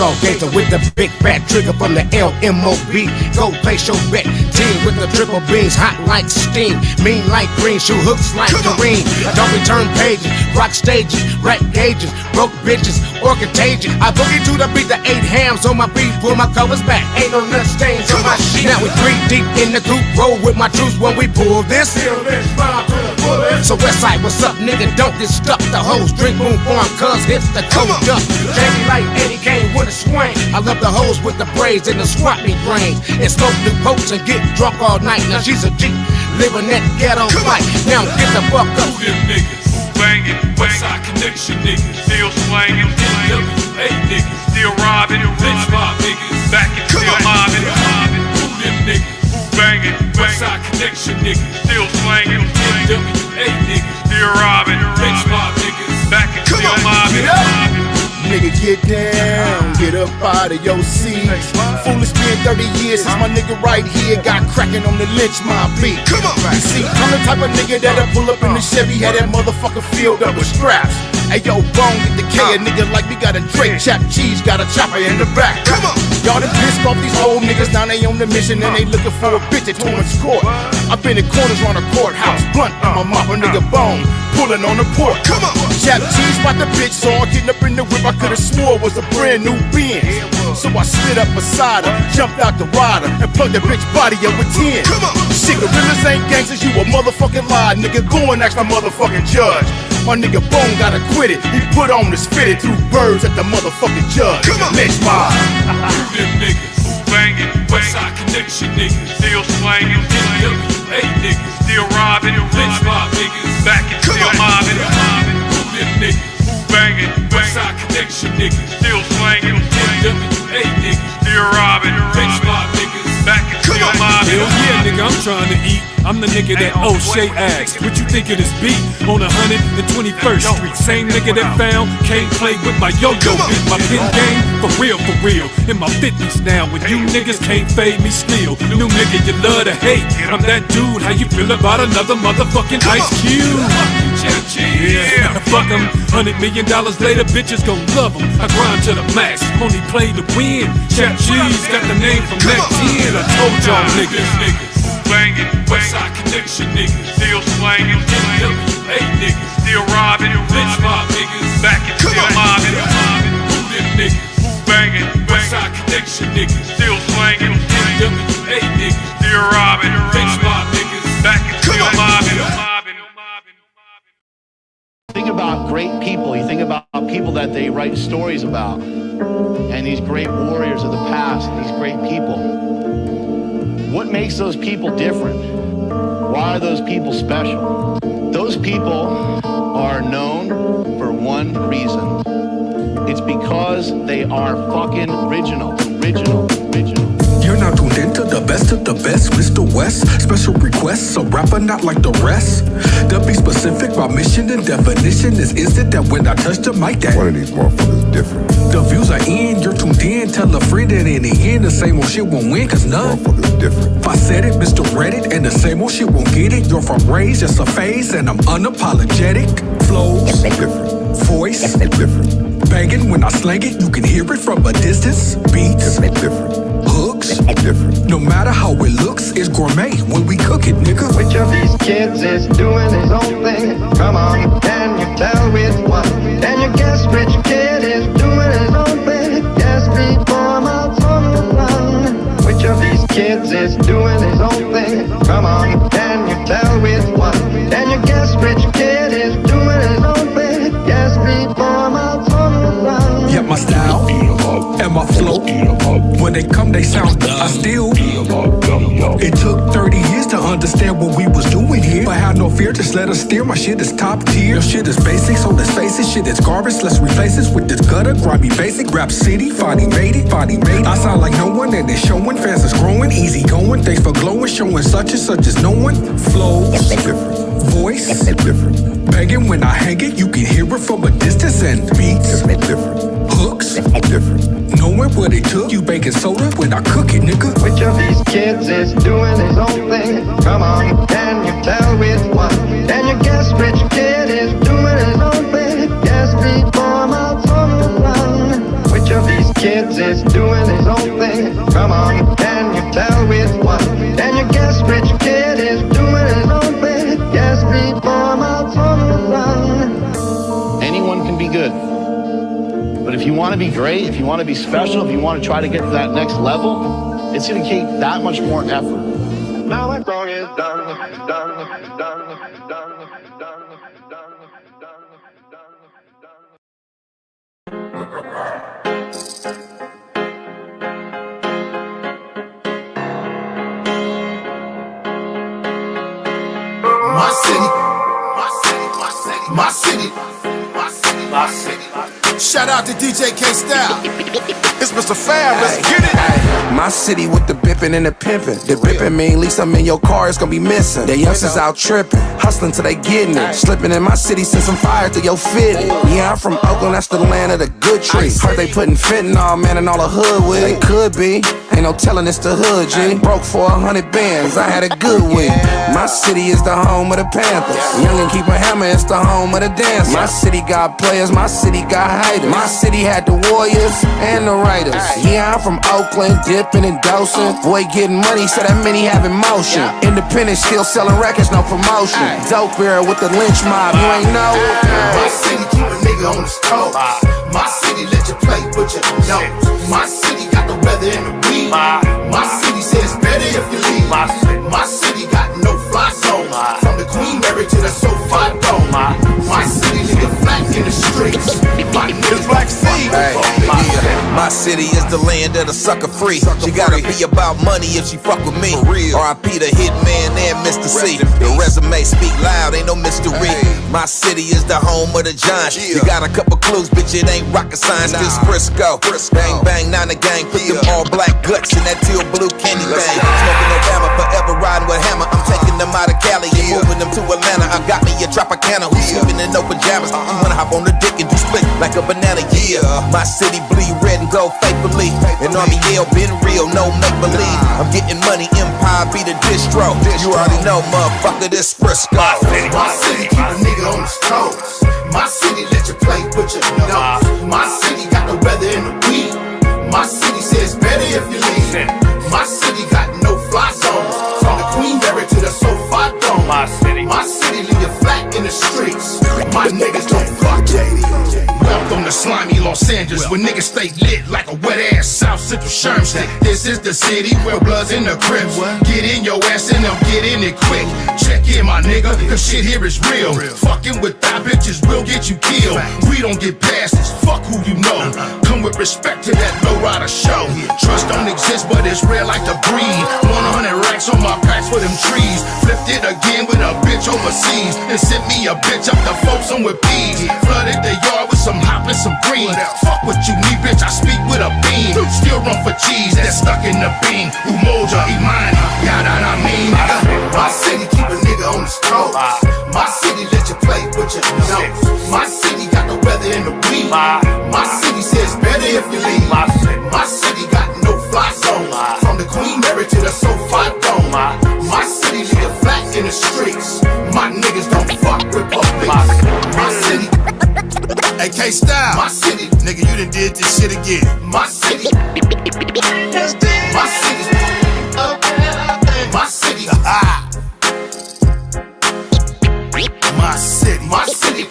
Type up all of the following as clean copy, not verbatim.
Stargazer with the big fat trigger from the LMOB. Go place your bet. 10 with the triple beans, hot like steam. Mean like green, shoe hooks like Kareem. Don't return pages, rock stages, rap gauges, broke bitches, or contagion. I boogie to the beat, the 8 hams on my beat, pull my covers back. Ain't no nut stains on my sheet. Now we 3 deep in the coupe, roll with my troops when we pull this. So Westside, what's up, nigga? Don't get stuck. The hoes drink Moon Farm, cuz hits the cold up. Jamie like Eddie Kane with a swing. I love the hoes with the braids and the swap me brains. And smoke new pokes and get drunk all night. Now she's a G, living that ghetto life. Now get the fuck up. Who them niggas? Banging, Westside Connection niggas. Still slanging, NWA niggas. Still robbing, bitch mob niggas. Back and still mobbing. Who them niggas? Banging, Westside Connection niggas. Still slanging, NWA niggas. Still robbing, bitch mob niggas. Back and still mobbing. Nigga, get down, get up out of your seat. Foolish being 30 years since my nigga right here got cracking on the lynch mob beat. You see, I'm the type of nigga that'll pull up in the Chevy, had that motherfucker filled up with straps. Hey yo, bone get the K, a nigga like me got a Drake, chap cheese, got a chopper in the back. Y'all done pissed off these old niggas, now they on the mission and they looking for a bitch at Torrance Court. I've been in corners on a courthouse, blunt in my mouth, a nigga bone, pulling on the port. Chap cheese, spot the bitch, saw her getting up in the whip, I could've swore it was a brand new Benz. So I slid up beside her, jumped out the rider, and plugged the bitch body up with 10. Shit, gorillas ain't gangsters, you a motherfucking lie, nigga, go and ask my motherfucking judge. My nigga Bone got acquitted, he put on this fitted, threw birds at the motherfucking judge. Lynch mob. Who them niggas? Banging, Westside Connection niggas. Still slanging, NWA niggas. Still robbing, lynch mob niggas. Back and still mobbing. Who them niggas? Banging, Westside Connection niggas. Still slanging, NWA niggas. Still robbing, lynch mob niggas. Back and still mobbing. Hell yeah, nigga, I'm trying to eat. I'm the nigga that O'Shea asked, what you think of this beat? On 121st Street, same nigga that found can't play with my yo-yo beat. My pin game, for real, in my 50s now, when you niggas can't fade me still. New nigga, you love to hate, I'm that dude, how you feel about another motherfucking Ice Cube? Yeah, fuck em, $100 million later, bitches gon' love em. I grind to the max, only play to win. Chap Cheese got the name from that 10, I told y'all niggas. Banging, Westside Connection niggas. Still slanging, NWA niggas. Still robbing, lynch mob niggas. Back and still mobbing. Who them niggas? Banging, Westside Connection niggas. Still slanging, NWA niggas. Still robbing, lynch mob niggas. Back and still mobbing. Think about great people. You think about people that they write stories about, and these great warriors of the past, and these great people. What makes those people different? Why are those people special? Those people are known for one reason. It's because they are fucking original. You're not tuned into the best of the best, Mr. West. Special requests, a rapper not like the rest. To be specific, my mission and definition is instant that when I touch the mic, that one of these motherfuckers different. The views are in, you're tuned in. Tell a friend that in the end, the same old shit won't win, cause none. Motherfuckers different. If I said it, Mr. Reddit, and the same old shit won't get it. You're from Ray's, just a phase, and I'm unapologetic. Flows, different. Voice, different. Banging when I slang it, you can hear it from a distance. Beats, different. Hooks, different. No matter how it looks, it's gourmet when we cook it, nigga. Which of these kids is doing his own thing? Come on, can you tell which one? Can you guess which kid is doing his own thing? Guess before my tongue is done. Which of these kids is doing his own thing? Come on, can you tell which one? Can you guess which kid is doing his own thing? Guess before my tongue is done. Yep, my style and my flow, when they come they sound dumb. I still, it took 30 years to understand what we was doing here, but have no fear, just let us steer. My shit is top tier, your shit is basic, so let's face it, shit is garbage. Let's replace this with this gutter, grimy basic. Rap city, finally made it. I sound like no one and it's showing, fans is growing, easy going, thanks for glowing, showing such and such as no one. Flows, voice, different. Banging when I hang it, you can hear it from a distance, and beats, different. Hooks, different. Knowing what it took, you baking soda when I cook it, nigga. Which of these kids is doing his own thing? Come on, can you tell which one? Can you guess which kid is doing his own thing? Guess before my tongue is done. Which of these kids you want to be great, if you want to be special, if you want to try to get to that next level, it's going to take that much more effort. Now my song is done, done, done, done, done, done. My city, my city, my city, my city, my city, my city. Shout out to DJ K-Style. It's Mr. Fab, let's get it. My city with the bippin' and the pimpin'. The bippin' mean at least I'm in your car, it's gonna be missing. The youngsters out trippin', hustlin' till they gettin' it. Slippin' in my city, send some fire to your fitted. Yeah, I'm from Oakland, that's the land of the good tree. Heard they puttin' fentanyl, man, in all the hood with. They could be, ain't no tellin' it's the hood, G. Broke for 100 bands, I had a good week. My city is the home of the Panthers. Young and keep a hammer, it's the home of the dance. My city got players, my city got haters. My city had the Warriors and the Raiders. Yeah, I'm from Oakland, dipping and dosing. Boy getting money, so that many have emotion. Independent, still selling records, no promotion. Dope era with the lynch mob, you ain't know. My city keep a nigga on his toes. My city let you play, but you know. My city got the weather and the weed. My city says better if you leave. My city got no fly zone. From the Queen Mary to the SoFi Dome. My city nigga flat in the streets. My niggas Black Sea. My city is the land of the sucker free. She gotta be about money if she fuck with me. R.I.P. the Hitman and Mr. C. The resume speak loud, ain't no mystery. My city is the home of the Giants. You got a couple clues, bitch, it ain't rocket science. This Frisco. Bang bang, now the gang. Put them all black guts in that teal blue candy bang. Smoking Obama, forever riding with hammer. I'm taking them out of Cali and moving them to Atlanta. I got me a Tropicana who's sleeping in no pajamas. You wanna hop on the dick and do split like a banana, yeah. My city bleed red and gold faithfully. And Army Yale been real, no make believe. I'm getting money, Empire be the distro. You already know, motherfucker, this Frisco. My city keep a nigga on his toes. My city let you play, but you know. My city got the weather and the weed. My city says better if you leave. My city got no fly zone. From the Queen Mary to the SoFi Dome. My city leave you flat in the streets. My niggas don't fuck J-Dee. Welcome to slimy Los Angeles, where niggas stay lit like a wet ass South Central Sherm stick. This is the city where blood's in the crips. Get in your ass and they'll get in it quick. Check in, my nigga, cause shit here is real. Fucking with that bitches will get you killed. We don't get past this, fuck who you know. Come with respect to that lowrider show. Trust don't exist, but it's rare like the breed. 100 racks on my packs for them trees. Flipped it again with a bitch overseas. And sent me a bitch up the Folsom with peas. Flooded the yard with some hop and some green. Fuck what you need, bitch, I speak with a beam. Still run for cheese that's stuck in the bean. Umoja, Imani, yada, I mean, nigga. My city keep a nigga on his toes. My city let you play, but you know. My city got the weather and the weed. My city says better if you leave. My city got no fly zone. From the Queen Mary to the SoFi Dome. My city leave it flat in the streets. My niggas don't fuck with public. My city. Hey, K-Style. My city. Nigga, you done did this shit again. My city. My city. My city. My city. My city.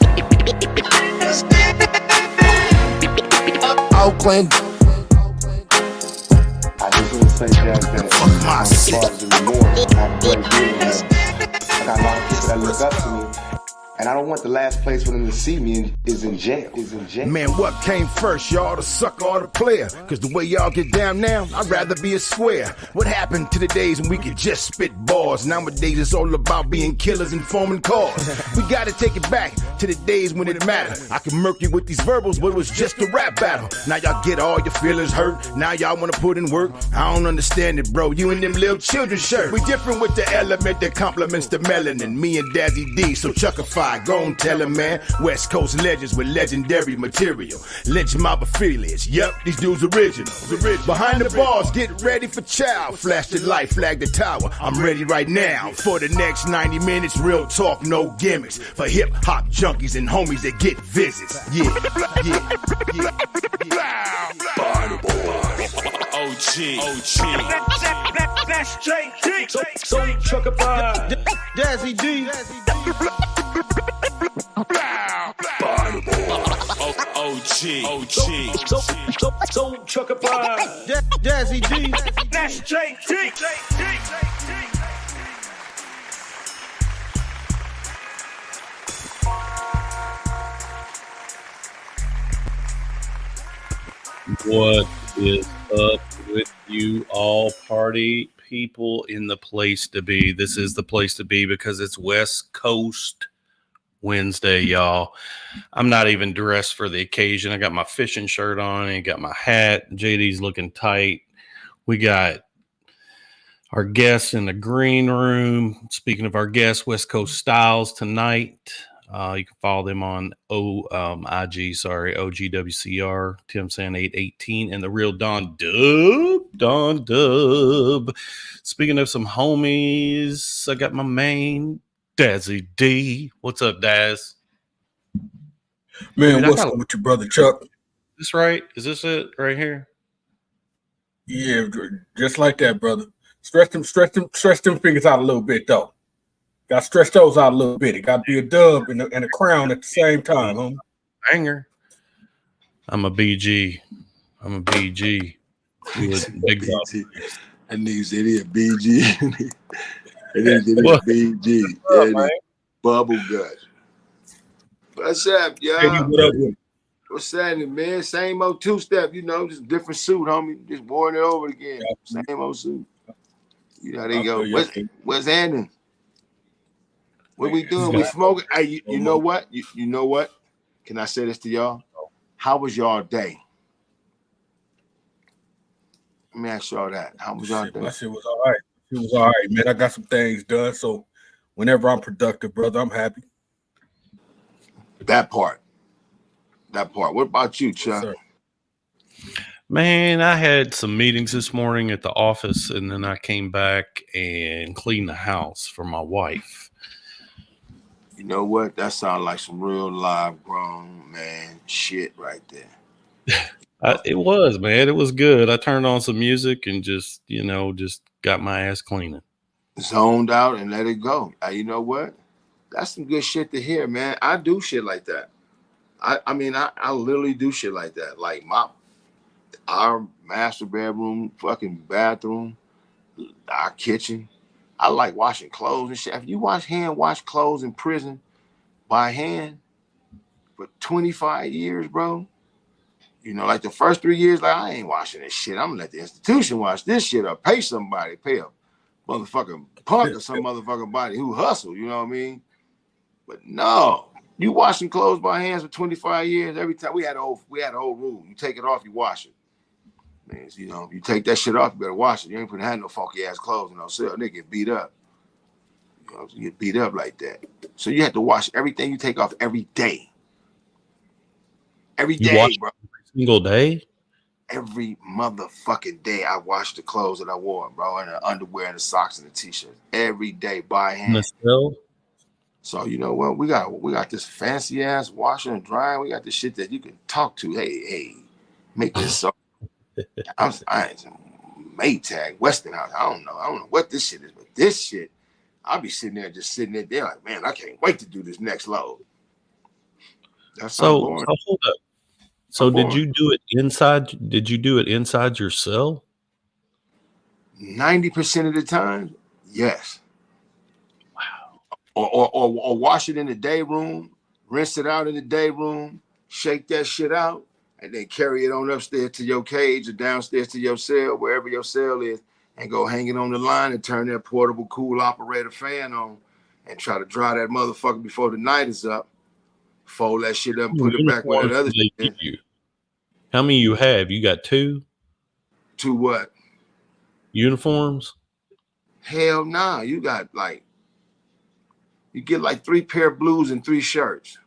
Oakland. I just want to say, Jack, that Fuck my city. I got a lot of people that look up to me. And I don't want the last place for them to see me is in jail. Man, what came first, y'all, the sucker or the player? Cause the way y'all get down now, I'd rather be a square. What happened to the days when we could just spit bars? Nowadays it's all about being killers and forming cars. We gotta take it back to the days when it mattered. I could murk you with these verbals, but it was just a rap battle. Now y'all get all your feelings hurt. Now y'all wanna put in work. I don't understand it, bro. You and them little children shirt. We different with the element that complements the melanin. Me and Dazzy D, so chuckify. Go on, tell him, man. West Coast legends with legendary material. Lynch mob affiliates. Yup, these dudes original. Behind the bars, get ready for chow. Flash the light, flag the tower. I'm ready right now for the next 90 minutes. Real talk, no gimmicks. For hip hop junkies and homies that get visits. Yeah. OG. That's J-Dee. So Chuckify. Dazzy D. OG. So Chucker Pride. Jazzy D. That's J-Dee. What is up with you all party people in the place to be? This is the place to be because it's West Coast Wednesday, y'all. I'm not even dressed for the occasion. I got my fishing shirt on and got my hat. JD's looking tight. We got our guests in the green room. Speaking of our guests, West Coast Styles tonight. You can follow them on OGWCR, Tim San 818, and the real Don Dubb. Speaking of some homies, I got my main Dazzy D. What's up, Daz? Man, Dude, what's up with your brother Chuck? Is this right? Is this it right here? Yeah, just like that, brother. Stretch them fingers out a little bit, though. Got to stretch those out a little bit. It got to be a dub and a crown at the same time, homie. Banger. I'm a BG. Big BG. That nigga said he a BG. That nigga said he a BG. Yeah, bubble gut. What's up, y'all? Hey, what up with? What's happening, man? Same old two-step, just different suit, homie. Just wearing it over again. Same old suit. You know how they go. What's happening? What we doing? We smoking. Hey, you know what? You know what? Can I say this to y'all? How was y'all day? Let me ask y'all that. How was y'all day? My shit was all right. It was all right, man. I got some things done, so whenever I'm productive, brother, I'm happy. That part. What about you, Chuck? Yes, Man, I had some meetings this morning at the office, and then I came back and cleaned the house for my wife. You know what? That sounds like some real live grown man shit right there. It was, man. It was good. I turned on some music and just got my ass cleaning. Zoned out and let it go. You know what? That's some good shit to hear, man. I do shit like that. I mean, I literally do shit like that. Like our master bedroom, fucking bathroom, our kitchen. I like washing clothes and shit. If you hand wash clothes in prison by hand for 25 years, bro, like the first 3 years, like, I ain't washing this shit. I'm gonna let the institution wash this shit or pay somebody, pay a motherfucking punk or some motherfucking body who hustle, you know what I mean? But no, you washing clothes by hands for 25 years. Every time we had a whole rule. You take it off, you wash it. Man, you take that shit off, you better wash it. You ain't putting no funky ass clothes in no cell. They get beat up. You get beat up like that. So you have to wash everything you take off every day. Every day, bro. Every single day? Every motherfucking day I wash the clothes that I wore, bro, and the underwear and the socks and the t-shirts. Every day by hand. In the cell? So you know what? We got this fancy ass washer and dryer. We got this shit that you can talk to. Hey, make this so. I ain't some Maytag, Westinghouse. I don't know what this shit is, but this shit, I'll be sitting there like, man, I can't wait to do this next load. That's so hold up. So did you do it inside? Did you do it inside your cell? 90% of the time, yes. Wow. Or wash it in the day room, rinse it out in the day room, shake that shit out, and then carry it on upstairs to your cage or downstairs to your cell, wherever your cell is, and go hang it on the line and turn that portable cool operator fan on and try to dry that motherfucker before the night is up. Fold that shit up and put it back where that other shit is. How many you have? You got 2? 2 what? Uniforms? Hell nah. You get like 3 pair of blues and 3 shirts.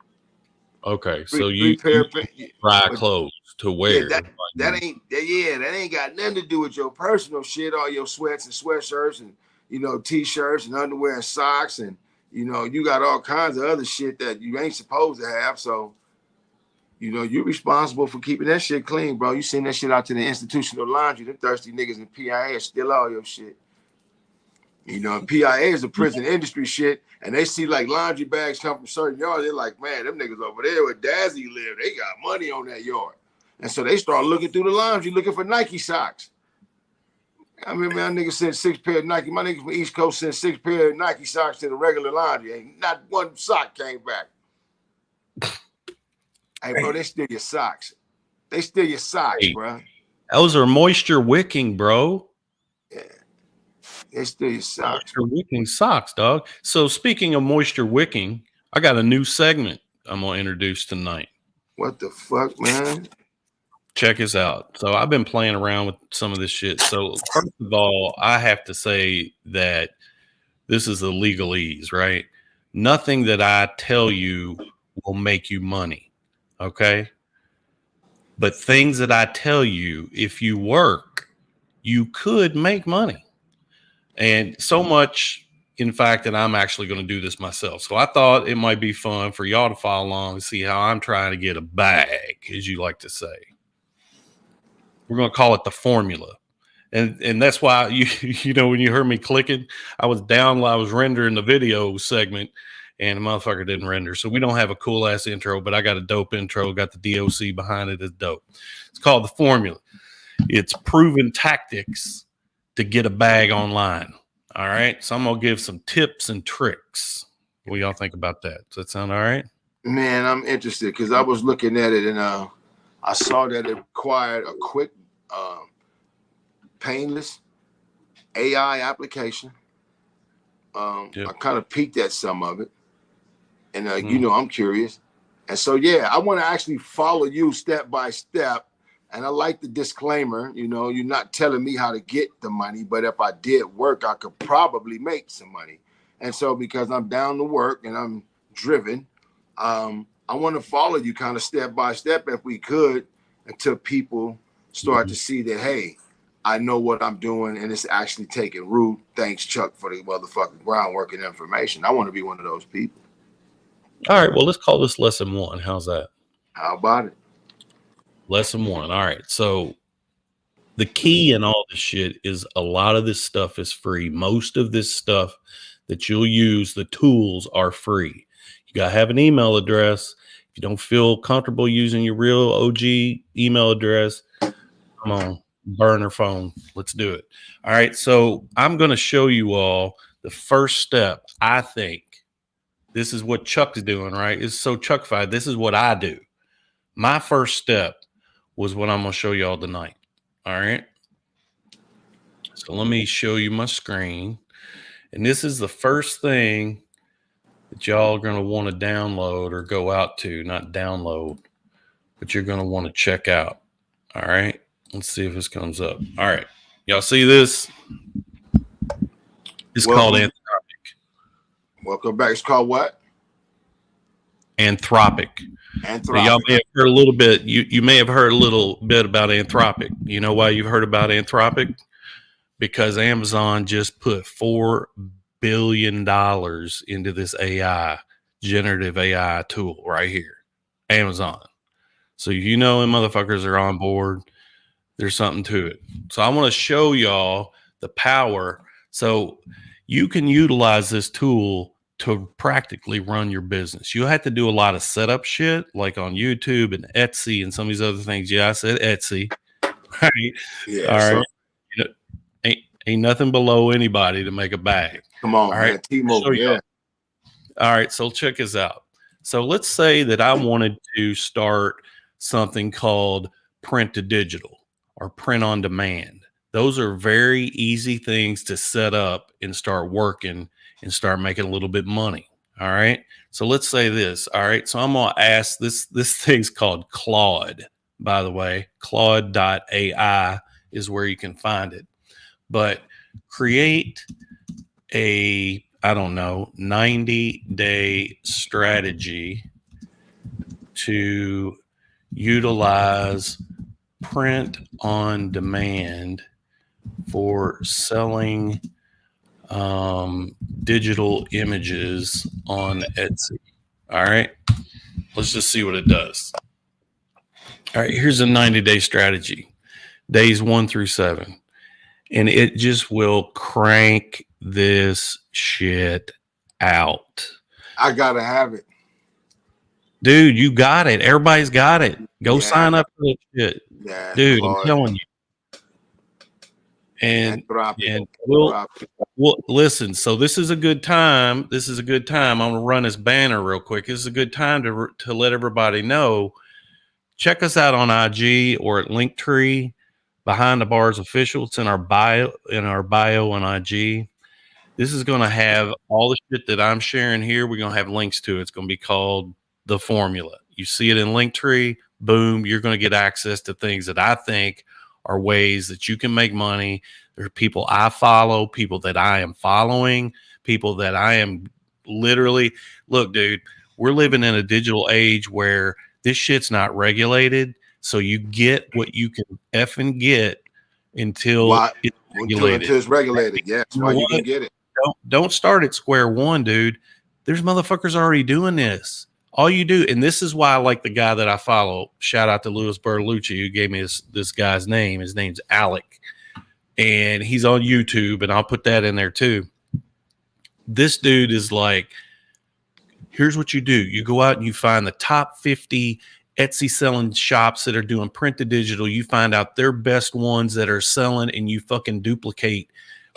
Okay, so you dry clothes to wear. Yeah, that ain't got nothing to do with your personal shit. All your sweats and sweatshirts and t-shirts and underwear and socks and you got all kinds of other shit that you ain't supposed to have. So you're responsible for keeping that shit clean, bro. You send that shit out to the institutional laundry. The thirsty niggas in PIA steal all your shit. You know, PIA is a prison industry shit, and they see like laundry bags come from certain yards. They're like, man, them niggas over there where Dazzy live, they got money on that yard. And so they start looking through the laundry, looking for Nike socks. I mean, my nigga sent 6 pair of Nike. My niggas from East Coast sent 6 pair of Nike socks to the regular laundry. Ain't not one sock came back. Hey, bro, they steal your socks. They steal your socks, bro. Those are moisture wicking, bro. Yeah. They steal your socks. Moisture wicking socks, dog. So speaking of moisture wicking, I got a new segment I'm going to introduce tonight. What the fuck, man? Check this out. So I've been playing around with some of this shit. So first of all, I have to say that this is the legalese, right? Nothing that I tell you will make you money, okay? But things that I tell you, if you work, you could make money. And so much, in fact, that I'm actually going to do this myself. So I thought it might be fun for y'all to follow along and see how I'm trying to get a bag, as you like to say. We're going to call it the formula. And that's why, you know, when you heard me clicking, I was rendering the video segment, and the motherfucker didn't render. So we don't have a cool-ass intro, but I got a dope intro, got the DOC behind it. It's dope. It's called the formula. It's proven tactics to get a bag online. All right. So I'm going to give some tips and tricks. What do y'all think about that? Does that sound all right? Man, I'm interested because I was looking at it and I saw that it required a quick, painless AI application. I kind of peeked at some of it. And, you know, I'm curious. And so, yeah, I want to actually follow you step by step. And I like the disclaimer, you know, you're not telling me how to get the money, but if I did work, I could probably make some money. And so because I'm down to work and I'm driven, I want to follow you kind of step by step if we could until people start to see that, hey, I know what I'm doing and it's actually taking root. Thanks, Chuck, for the motherfucking groundwork and information. I want to be one of those people. All right. Well, let's call this lesson 1. How's that? How about it? Lesson 1. All right. So the key in all this shit is a lot of this stuff is free. Most of this stuff that you'll use, the tools are free. You got to have an email address. If you don't feel comfortable using your real OG email address, come on, burner phone. Let's do it. All right. So I'm going to show you all the first step. I think this is what Chuck is doing, right? It's so Chuckified. This is what I do. My first step was what I'm going to show y'all tonight. All right. So let me show you my screen. And this is the first thing that y'all are going to want to download or go out to, not download, but you're going to want to check out. All right. Let's see if this comes up. All right. Y'all see this? It's called Anthropic. Welcome back. It's called what? Anthropic. Anthropic. Y'all may have heard a little bit. You may have heard a little bit about Anthropic. You know why you've heard about Anthropic? Because Amazon just put $4 billion into this AI, generative AI tool right here. Amazon. So you know them motherfuckers are on board. There's something to it. So I want to show y'all the power. So you can utilize this tool to practically run your business. You have to do a lot of setup shit like on YouTube and Etsy and some of these other things. Yeah, I said Etsy. Right. Yeah. All right. You know, ain't nothing below anybody to make a bag. Come on, all right. Man. T-Mobile, yeah. All right. So check this out. So let's say that I wanted to start something called print to digital or print on demand. Those are very easy things to set up and start working and start making a little bit of money. All right. So let's say this. All right. So I'm going to ask this thing's called Claude, by the way. Claude.ai is where you can find it. But create a, 90-day strategy to utilize print on demand for selling digital images on Etsy. All right. Let's just see what it does. All right. Here's a 90-day strategy, days 1 through 7. And it just will crank this shit out. I gotta have it. Dude, you got it. Everybody's got it. Go sign up for that shit. Yeah, Dude, Lord. I'm telling you. And drop it. and Drop it. well, listen. So this is a good time. This is a good time. I'm gonna run this banner real quick. This is a good time to let everybody know. Check us out on IG or at Linktree, Behind the Bars Official. It's in our bio on IG. This is going to have all the shit that I'm sharing here. We're going to have links to it. It's going to be called The Formula. You see it in Linktree, boom, you're going to get access to things that I think are ways that you can make money. There are people I follow, people that I am following, people that I am literally, look, dude, we're living in a digital age where this shit's not regulated. So you get what you can effing get until it's regulated. Until it's regulated. Yeah, that's why you can get it. Don't start at square one, dude. There's motherfuckers already doing this. All you do, and this is why I like the guy that I follow. Shout out to Louis Bertolucci, who gave me this guy's name. His name's Alec, and he's on YouTube, and I'll put that in there too. This dude is like, here's what you do. You go out and you find the top 50 Etsy selling shops that are doing print to digital. You find out their best ones that are selling, and you fucking duplicate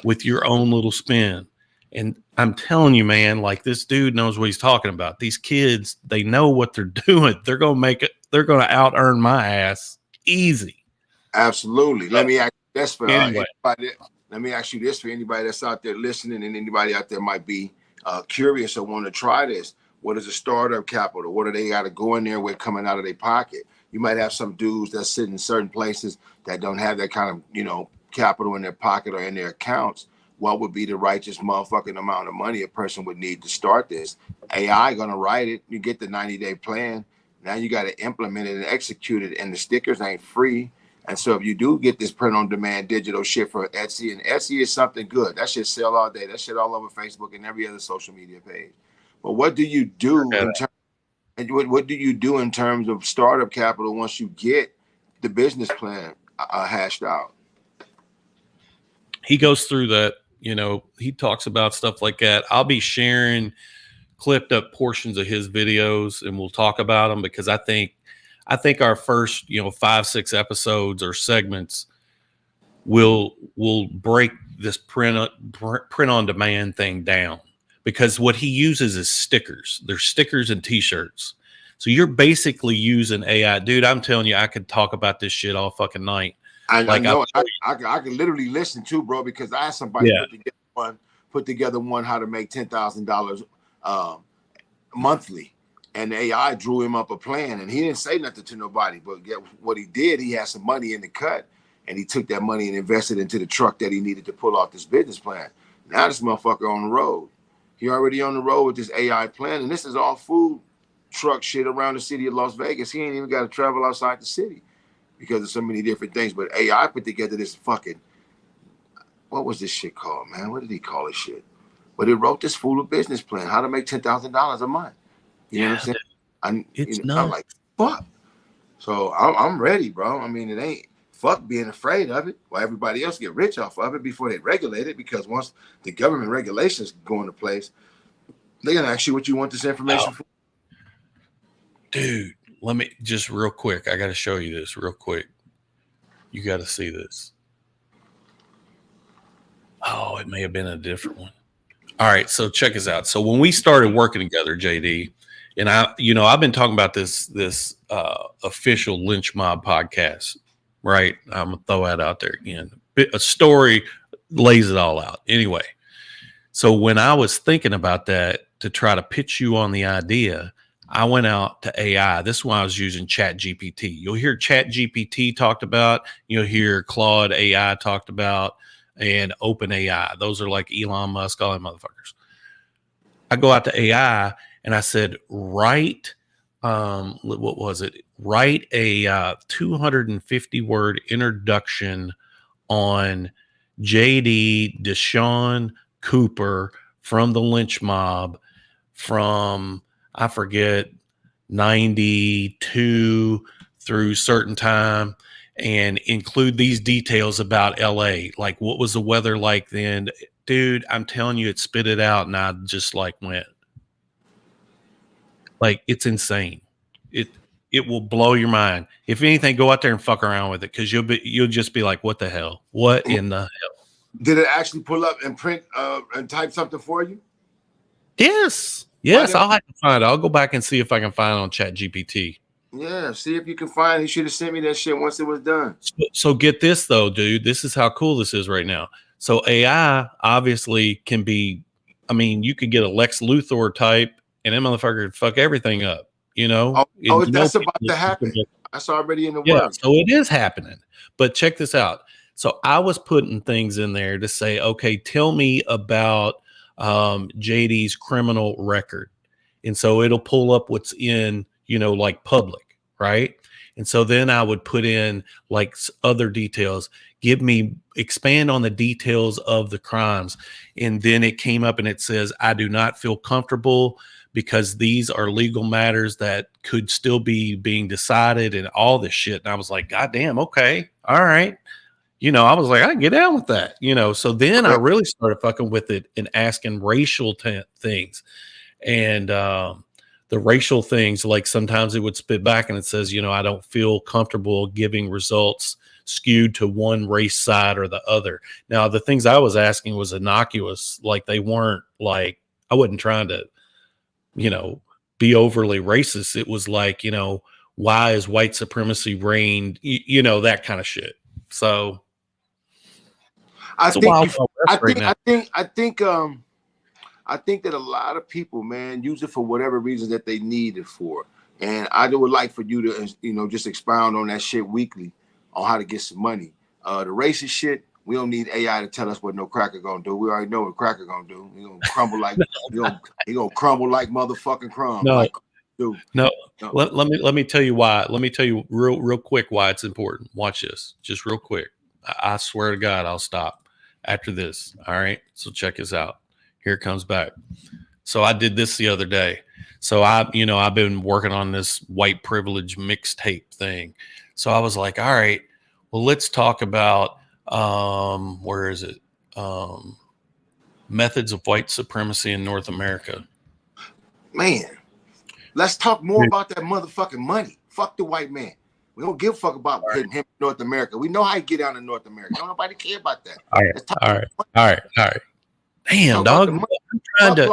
with your own little spin. And I'm telling you, man, like, this dude knows what he's talking about. These kids, they know what they're doing. They're going to make it. They're going to out earn my ass easy. Absolutely. Let me ask you this for Anyway. anybody. Let me ask you this for anybody that's out there listening, and anybody out there might be curious or want to try this. What is a startup capital? What do they got to go in there with coming out of their pocket? You might have some dudes that sit in certain places that don't have that kind of, capital in their pocket or in their accounts. What would be the righteous motherfucking amount of money a person would need to start this? AI gonna write it. You get the 90-day plan. Now you got to implement it and execute it, and the stickers ain't free. And so if you do get this print on demand digital shit for Etsy, and Etsy is something good. That shit sell all day. That shit all over Facebook and every other social media page. But what do you do what do you do in terms of startup capital once you get the business plan hashed out? He goes through that, he talks about stuff like that. I'll be sharing clipped up portions of his videos, and we'll talk about them, because I think our first, 5-6 episodes or segments will break this print on demand thing down, because what he uses is stickers. There's stickers and t-shirts. So you're basically using AI. Dude, I'm telling you, I could talk about this shit all fucking night. I know. I can literally listen to, bro, because I asked somebody put together one how to make $10,000 monthly, and the AI drew him up a plan, and he didn't say nothing to nobody. But get what he did, he had some money in the cut, and he took that money and invested into the truck that he needed to pull off this business plan. Now this motherfucker on the road. He already on the road with this AI plan, and this is all food truck shit around the city of Las Vegas. He ain't even got to travel outside the city because of so many different things. But AI put together this fucking, what was this shit called, man? What did he call this shit? But it wrote this fool a business plan, how to make $10,000 a month. You know what I'm saying? I'm like, fuck. So I'm ready, bro. I mean, it ain't fuck being afraid of it, while everybody else get rich off of it before they regulate it, because once the government regulations go into place, they're going to ask you what you want this information for. Dude, let me just real quick. I got to show you this real quick. You got to see this. Oh, it may have been a different one. All right, so check us out. So when we started working together, J-Dee, and I've been talking about this official lynch mob podcast, right? I'm gonna throw that out there again. A story lays it all out. Anyway, so when I was thinking about that to try to pitch you on the idea, I went out to AI. This is why I was using Chat GPT. You'll hear Chat GPT talked about. You'll hear Claude AI talked about, and Open AI. Those are like Elon Musk, all them motherfuckers. I go out to AI and I said, write a 250 word introduction on J-Dee Deshaun Cooper from the lynch mob from, I forget, 92 through certain time, and include these details about LA. Like, what was the weather like then? dude, I'm telling you, it spit it out, and I just like went, like, it's insane. It will blow your mind. If anything, go out there and fuck around with it, because you'll just be like, what the hell? What in the hell? Did it actually pull up and print and type something for you? Yes. I'll have to find it. I'll go back and see if I can find it on ChatGPT. Yeah, see if you can find it. He should have sent me that shit once it was done. So get this though, dude. This is how cool this is right now. So AI obviously can be, I mean, you could get a Lex Luthor type and that motherfucker could fuck everything up, you know? That's about to happen. That's already in the works. So it is happening. But check this out. So I was putting things in there to say, okay, tell me about J-Dee's criminal record. And so it'll pull up what's in, you know, like public, right? And so then I would put in like other details, expand on the details of the crimes. And then it came up and it says, I do not feel comfortable because these are legal matters that could still be being decided and all this shit. And I was like, God damn, okay, all right. You know, I was like, I can get down with that, you know. So then I really started fucking with it and asking racial things. And the racial things, like sometimes it would spit back and it says, you know, I don't feel comfortable giving results skewed to one race side or the other. Now, the things I was asking was innocuous. Like they weren't like, I wasn't trying to, you know, be overly racist. It was like, you know, why is white supremacy reigned? You know, that kind of shit. So I think that a lot of people, man, use it for whatever reason that they need it for. And I would like for you to, you know, just expound on that shit weekly on how to get some money. The racist shit, we don't need AI to tell us what no cracker gonna do. We already know what cracker gonna do. He gonna crumble like he gonna crumble like motherfucking crumbs. No. Let me tell you why. Let me tell you real quick why it's important. Watch this, just real quick. I swear to God, I'll stop after this. All right. So check this out. Here it comes back. So I did this the other day. So I've been working on this white privilege mixtape thing. So I was like, all right, well, let's talk about where is it? Methods of white supremacy in North America. Man, let's talk more about that motherfucking money. Fuck the white man. We don't give a fuck about hitting him in North America. We know how you get down in North America. Don't nobody care about that. All right. Damn, dog. I'm trying to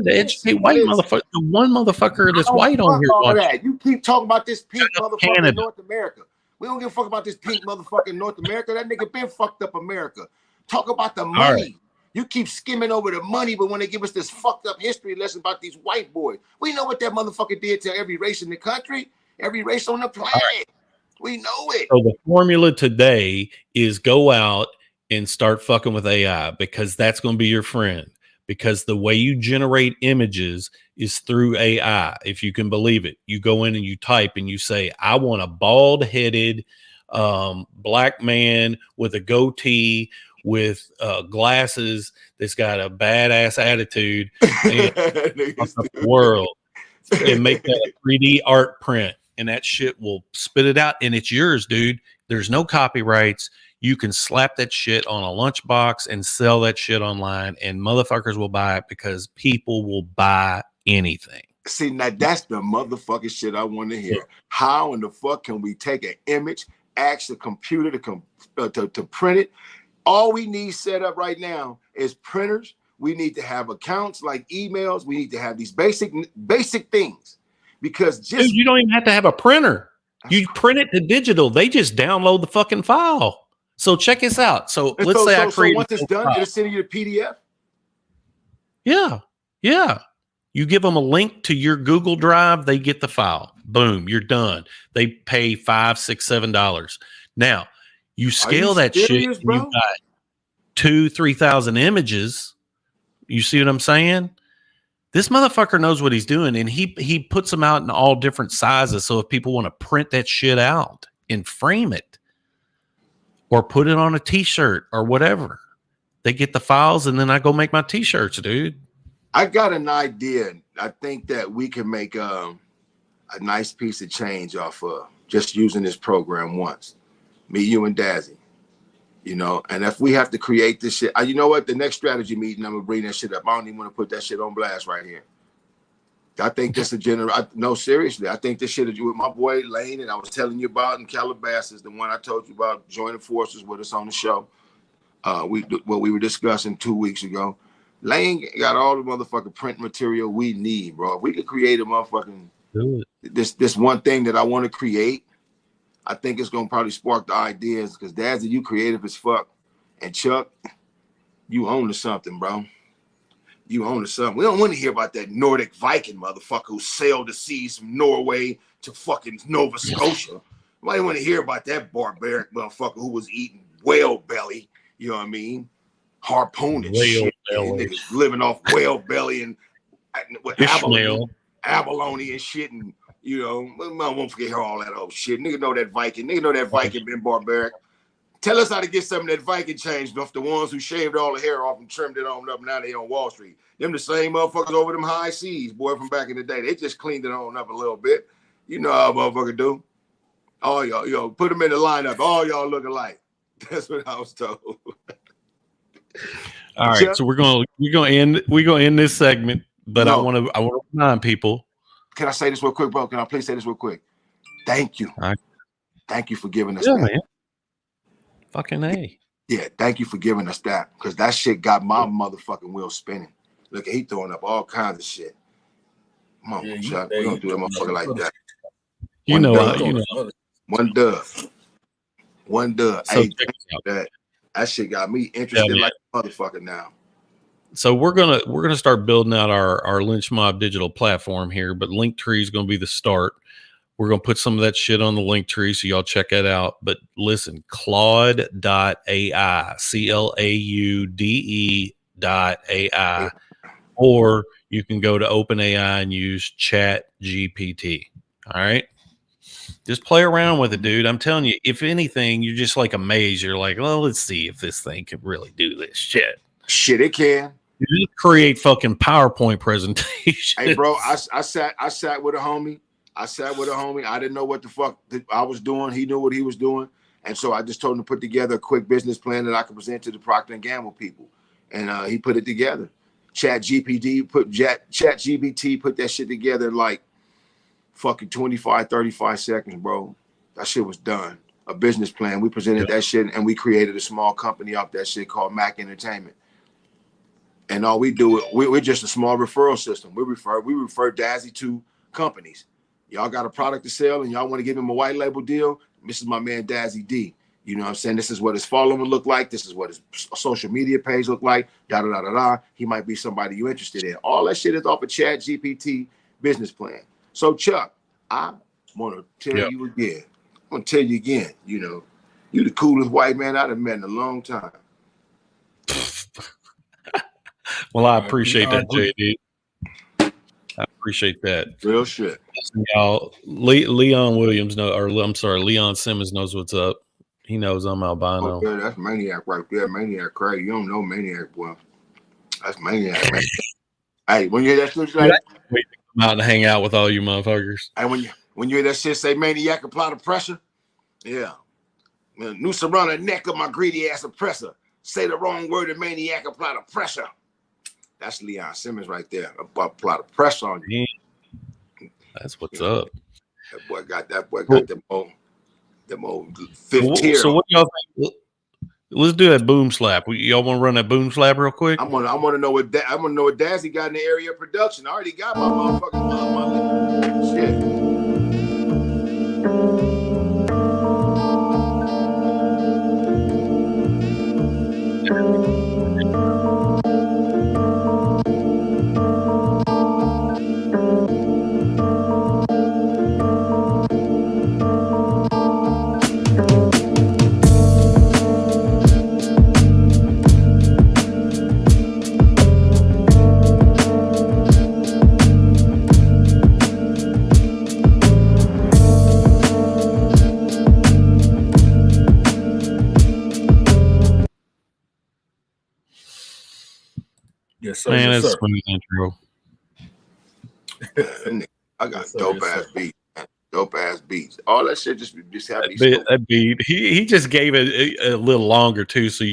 educate white motherfucker. The one motherfucker that's white on here. All that. You keep talking about this pink motherfucker in North America. We don't give a fuck about this pink motherfucker in North America. That nigga been fucked up America. Talk about the money. Right. You keep skimming over the money, but when they give us this fucked up history lesson about these white boys, we know what that motherfucker did to every race in the country. Every race on the planet. Right. We know it. So the formula today is go out and start fucking with AI, because that's going to be your friend. Because the way you generate images is through AI. If you can believe it, you go in and you type and you say, I want a bald-headed black man with a goatee with glasses that's got a badass attitude and the world, and make that a 3D art print. And that shit will spit it out, and it's yours, dude. There's no copyrights. You can slap that shit on a lunchbox and sell that shit online, and motherfuckers will buy it because people will buy anything. See, now that's the motherfucking shit I want to hear. Yeah. How in the fuck can we take an image, ask the computer to print it? All we need set up right now is printers. We need to have accounts like emails. We need to have these basic things. Because just dude, you don't even have to have a printer. You print it to digital. They just download the fucking file. So check this out. So let's say I create. So once it's done, it'll send you the PDF. Yeah. You give them a link to your Google Drive, they get the file. Boom, you're done. They pay $5, $6, $7. Now you scale that shit. And you've got 2,000-3,000 images. You see what I'm saying? This motherfucker knows what he's doing, and he puts them out in all different sizes. So if people want to print that shit out and frame it or put it on a t-shirt or whatever, they get the files, and then I go make my t-shirts, dude. I got an idea. I think that we can make a nice piece of change off of just using this program once. Me, you, and Dazzy. You know, and if we have to create this shit, you know what? The next strategy meeting, I'm gonna bring that shit up. I don't even want to put that shit on blast right here. I think this is no, seriously. I think this shit is with my boy Lane, and I was telling you about in Calabasas, the one I told you about joining forces with us on the show. What we were discussing 2 weeks ago. Lane got all the motherfucking print material we need, bro. If we could create a motherfucking this one thing that I want to create, I think it's gonna probably spark the ideas because Dazzy, you creative as fuck, and Chuck, you own to something, bro. You own to something. We don't want to hear about that Nordic Viking motherfucker who sailed the seas from Norway to fucking Nova Scotia. Nobody want to hear about that barbaric motherfucker who was eating whale belly. You know what I mean? Harpooning shit. Niggas living off whale belly and with abalone and shit, and you know, I won't forget all that old shit. Nigga know that Viking. Nigga know that Viking been barbaric. Tell us how to get some of that Viking changed off the ones who shaved all the hair off and trimmed it on up. Now they on Wall Street. Them the same motherfuckers over them high seas, boy, from back in the day. They just cleaned it on up a little bit. You know how a motherfucker do. All y'all, yo, put them in the lineup. All y'all look alike. That's what I was told. All right, so we're gonna end this segment, but I want to remind people. Can I say this real quick, bro? Can I please say this real quick? Thank you. All right. Thank you for giving us that. Man. Fucking A. Yeah, thank you for giving us that because that shit got my motherfucking wheel spinning. Look, he throwing up all kinds of shit. Come on, Chuck. We don't do that motherfucker like that. You know. One dub. So hey, that shit got me interested like a motherfucker now. So we're gonna start building out our Lynch Mob digital platform here, but Linktree is gonna be the start. We're gonna put some of that shit on the Linktree, so y'all check that out. But listen, Claude.ai, CLAUDE.ai, or you can go to OpenAI and use Chat GPT. All right. Just play around with it, dude. I'm telling you, if anything, you're just like amazed. You're like, well, let's see if this thing can really do this shit. Shit, it can. You create fucking PowerPoint presentations. Hey, bro, I sat with a homie. I didn't know what the fuck I was doing. He knew what he was doing. And so I just told him to put together a quick business plan that I could present to the Procter & Gamble people. And he put it together. Chat GPT put that shit together in like fucking 25, 35 seconds, bro. That shit was done. A business plan. We presented that shit and we created a small company off that shit called Mac Entertainment. And all we do, we're just a small referral system. We refer Dazzy to companies. Y'all got a product to sell and y'all want to give him a white label deal? This is my man Dazzy D. You know what I'm saying? This is what his following look like. This is what his social media page look like. Da-da-da-da-da. He might be somebody you interested in. All that shit is off a Chat GPT business plan. So, Chuck, I want to tell you again. I'm going to tell you again, you know, you the coolest white man I've met in a long time. Well, I appreciate that, J-Dee. I appreciate that. Real shit. Listen, y'all, Leon Simmons knows what's up. He knows I'm albino. Oh, yeah, that's Maniac right there. Maniac crazy. You don't know Maniac, boy. That's Maniac. Hey, when you hear that shit, like, wait to come out and hang out with all you motherfuckers. Hey, when you hear that shit say Maniac apply the pressure, yeah. Noose around the neck of my greedy ass oppressor. Say the wrong word and Maniac apply the pressure. That's Leon Simmons right there. Apply the pressure on you. That's what's up. That boy got them old fifth tier. So what y'all think? Let's do that boom slap. Y'all want to run that boom slap real quick? I want to know what Dazzy got in the area of production. I already got my motherfucking shit. Yes, sir. Man, yes, that's sir. smooth intro. I got dope ass beat. dope ass beats. All that shit just had me. That beat. He just gave it a little longer too, so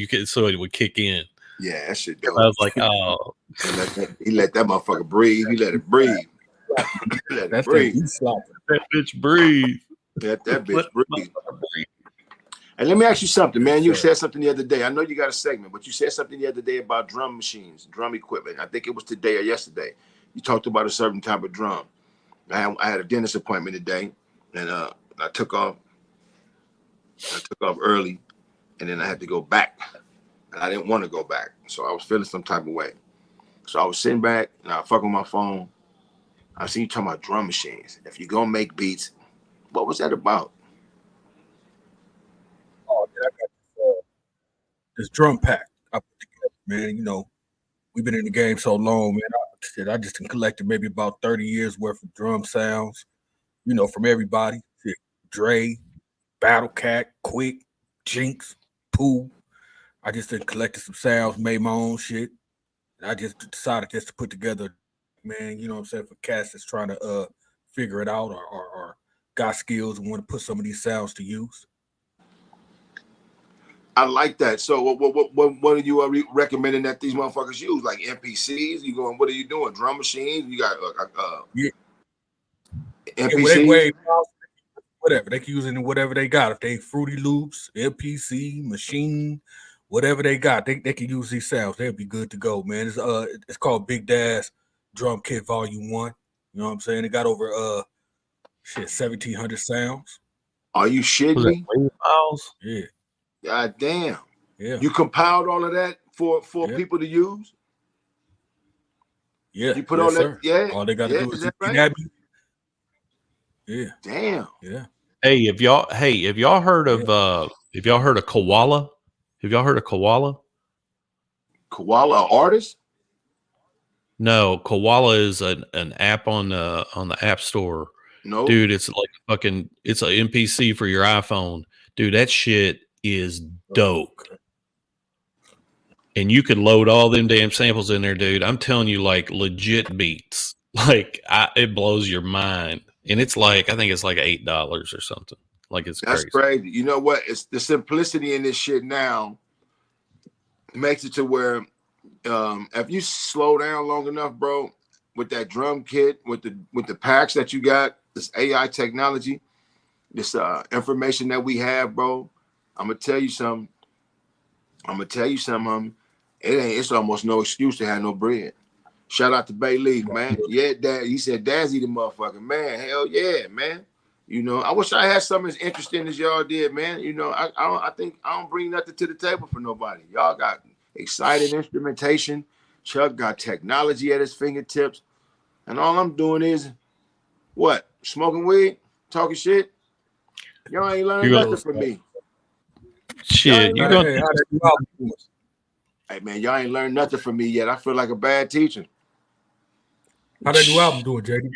it would kick in. Yeah, that shit I dope. was like, oh, he let that motherfucker breathe. He let it breathe. Let it breathe. That bitch breathe. Let that bitch breathe. And let me ask you something, man. You said something the other day. I know you got a segment, but you said something the other day about drum machines, drum equipment. I think it was today or yesterday. You talked about a certain type of drum. I had a dentist appointment today, and I took off. I took off early, and then I had to go back. And I didn't want to go back, so I was feeling some type of way. So I was sitting back, and I fuck on my phone. I seen you talking about drum machines. If you're gonna make beats, what was that about? Oh, yeah, I got this drum pack I put together, man. You know, we've been in the game so long, man. I just collected maybe about 30 years worth of drum sounds, you know, from everybody. Shit, Dre, Battle Cat, Quick, Jinx, Pooh. I just collected some sounds, made my own shit. And I just decided just to put together, man, you know what I'm saying, for cats that's trying to figure it out or got skills and want to put some of these sounds to use. I like that. So what are you recommending that these motherfuckers use? Like MPCs? You going? What are you doing? Drum machines? You got MPCs? Whatever they can use it in whatever they got. If they Fruity Loops, MPC, machine, whatever they got, they can use these sounds. They'll be good to go, man. It's called Big Dad's Drum Kit Volume 1. You know what I'm saying? It got over 1,700 sounds. Are you shitting me? Yeah. God damn. Yeah. You compiled all of that for people to use? Yeah. You put all that, sir. yeah. All they gotta do is right? Yeah. Damn. Yeah. Hey, have y'all heard of Koala? Have y'all heard of Koala? Koala artist? No, Koala is an app on the App Store. No, dude, it's like it's an MPC for your iPhone. Dude, that shit is dope. And you could load all them damn samples in there, dude. I'm telling you, like legit beats. Like it blows your mind. And it's like, I think it's like $8 or something. Like it's that's crazy. You know what? It's the simplicity in this shit now makes it to where if you slow down long enough, bro, with that drum kit, with the packs that you got, this AI technology, this information that we have, bro, I'm gonna tell you something. It's almost no excuse to have no bread. Shout out to Bay Leaf, man. Yeah, Dad. He said Dazzy the motherfucker, man. Hell yeah, man. You know, I wish I had something as interesting as y'all did, man. You know, I think I don't bring nothing to the table for nobody. Y'all got exciting instrumentation. Chuck got technology at his fingertips. And all I'm doing is what? Smoking weed? Talking shit? Y'all ain't learning nothing from me. Shit, you gonna hey man, y'all ain't learned nothing from me yet. I feel like a bad teacher. How that new album doing, J-Dee?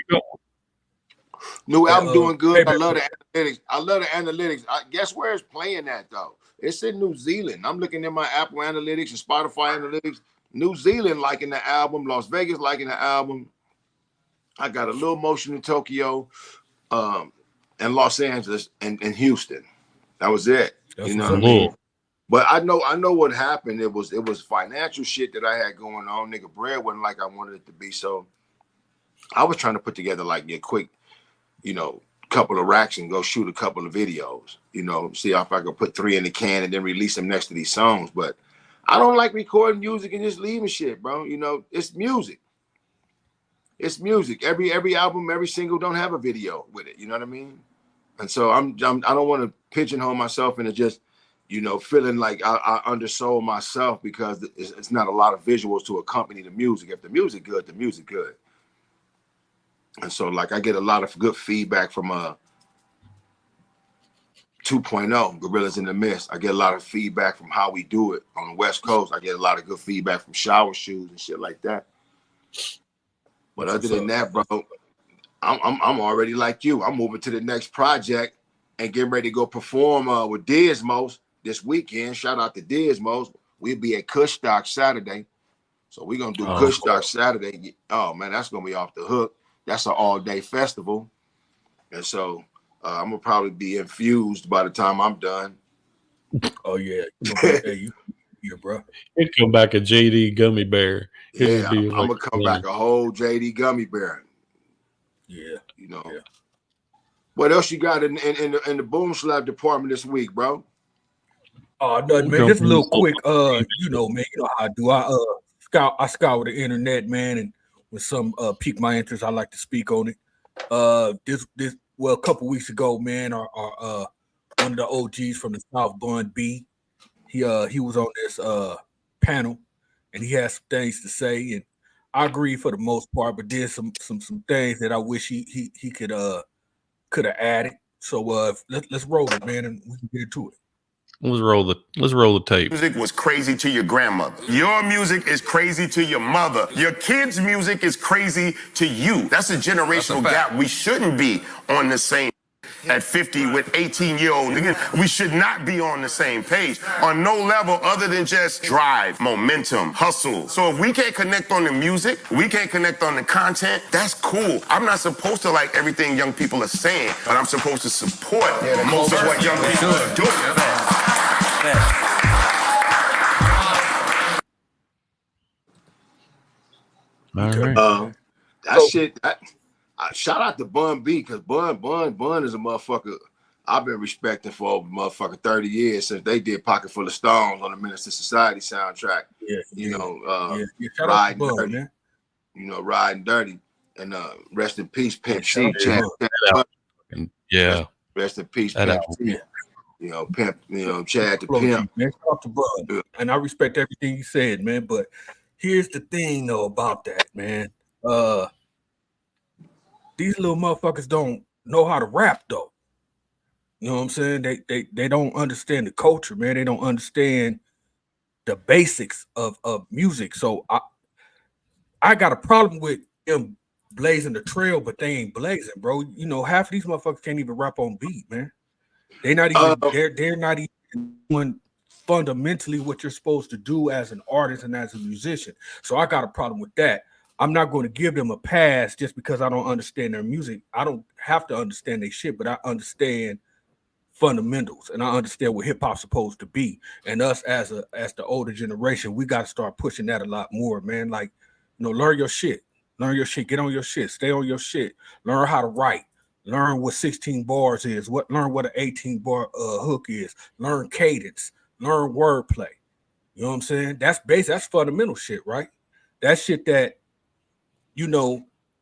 New album doing good. I love the analytics. Guess where it's playing at though? It's in New Zealand. I'm looking at my Apple Analytics and Spotify Analytics. New Zealand liking the album. Las Vegas liking the album. I got a little motion in Tokyo, and Los Angeles and Houston. That was it. That's you know what I mean? But I know what happened. It was financial shit that I had going on. Nigga, bread wasn't like I wanted it to be. So I was trying to put together like a quick, couple of racks and go shoot a couple of videos. See if I could put 3 in the can and then release them next to these songs. But I don't like recording music and just leaving shit, bro. It's music. It's music. Every album, every single don't have a video with it. You know what I mean? And so I don't want to pigeonhole myself into just, feeling like I undersold myself because it's not a lot of visuals to accompany the music. If the music good, the music good. And so like I get a lot of good feedback from 2.0, Gorillas in the Mist. I get a lot of feedback from how we do it on the West Coast. I get a lot of good feedback from Shower Shoes and shit like that. But other than that, bro, I'm already like you. I'm moving to the next project and getting ready to go perform with Dismos this weekend. Shout out to Dismos. We'll be at Kushstock Saturday. So we're going to do Kushstock Saturday. Oh, man, that's going to be off the hook. That's an all-day festival. And so I'm gonna probably be infused by the time I'm done. Oh yeah, hey, you bro. He'd come back a J-Dee gummy bear. It'd Yeah, just be I'm gonna come back a whole J-Dee gummy bear. Yeah, you know. Yeah. What else you got in the boom slap department this week, bro? Oh, nothing, man. Just a little quick. You know, man. You know how I do. I scour the internet, man, and when some pique my interest, I like to speak on it. A couple weeks ago, man, our one of the OGs from the South, Bun B, he was on this panel, and he had some things to say, and I agree for the most part, but there's some things that I wish he could have added. So let's roll it, man, and we can get into it. Let's roll the tape. Music was crazy to your grandmother. Your music is crazy to your mother. Your kids' music is crazy to you. That's a generational gap. We shouldn't be on the same at 50 with 18-year-old niggas. We should not be on the same page on no level other than just drive, momentum, hustle. So if we can't connect on the music, we can't connect on the content, that's cool. I'm not supposed to like everything young people are saying, but I'm supposed to support most of what young people are doing. All right. Shout out to Bun B, because Bun is a motherfucker I've been respecting for over motherfucking 30 years since they did Pocket Full of Stones on the Menace to Society soundtrack. Riding Dirty. Man. You know, Riding Dirty. And rest in peace, Pimp C. Yeah. Rest in peace, Pimp C. You know, Pimp, Chad the Pimp. Man, shout out to Bud. And I respect everything you said, man. But here's the thing though about that, man. These little motherfuckers don't know how to rap though. You know what I'm saying? They don't understand the culture, man. They don't understand the basics of music. So I got a problem with them blazing the trail, but they ain't blazing, bro. You know, half of these motherfuckers can't even rap on beat, man. They're not even they're not even doing fundamentally what you're supposed to do as an artist and as a musician. So I got a problem with that. I'm not going to give them a pass just because I don't understand their music. I don't have to understand their shit, but I understand fundamentals and I understand what hip hop's supposed to be. And us as the older generation, we got to start pushing that a lot more, man. Like, learn your shit, get on your shit, stay on your shit, learn how to write, learn what 16 bars is, learn what an 18 bar hook is, learn cadence, learn wordplay. You know what I'm saying? That's that's fundamental shit, right? That shit that,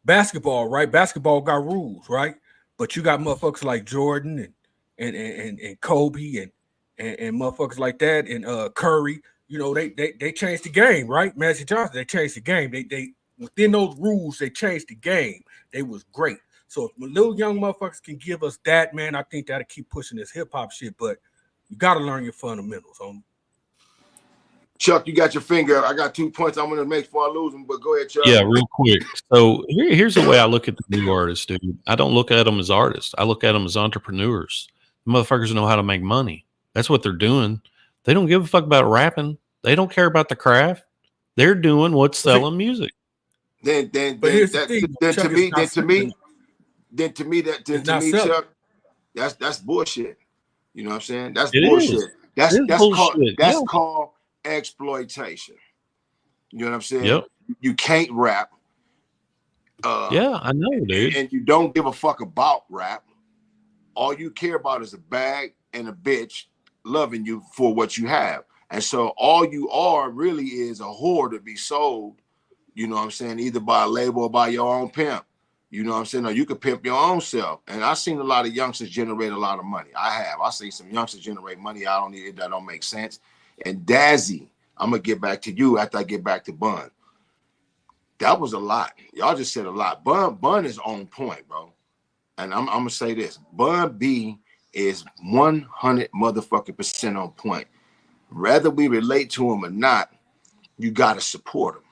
basketball, right? Basketball got rules, right? But you got motherfuckers like Jordan and Kobe and motherfuckers like that and Curry. They changed the game, right? Magic Johnson, they changed the game. They within those rules, they changed the game. They was great. So if little young motherfuckers can give us that, man, I think that'll keep pushing this hip hop shit. But you got to learn your fundamentals, homie. Chuck, you got your finger up. I got 2 points I'm going to make before I lose them, but go ahead, Chuck. Yeah, real quick. So here's the way I look at the new artists, dude. I don't look at them as artists. I look at them as entrepreneurs. The motherfuckers know how to make money. That's what they're doing. They don't give a fuck about rapping. They don't care about the craft. They're doing what's selling music. Then to me, Chuck, that's bullshit. You know what I'm saying? That's bullshit. That's called exploitation. You know what I'm saying? Yep. You can't rap. Yeah, I know, dude. And you don't give a fuck about rap. All you care about is a bag and a bitch loving you for what you have. And so all you are really is a whore to be sold, you know what I'm saying, either by a label or by your own pimp. You know what I'm saying? Or you could pimp your own self. And I've seen a lot of youngsters generate a lot of money. I seen some youngsters generate money. That don't make sense. And Dazzy, I'm going to get back to you after I get back to Bun. That was a lot. Y'all just said a lot. Bun is on point, bro. And I'm going to say this. Bun B is 100 motherfucking % on point. Whether we relate to him or not, you got to support him.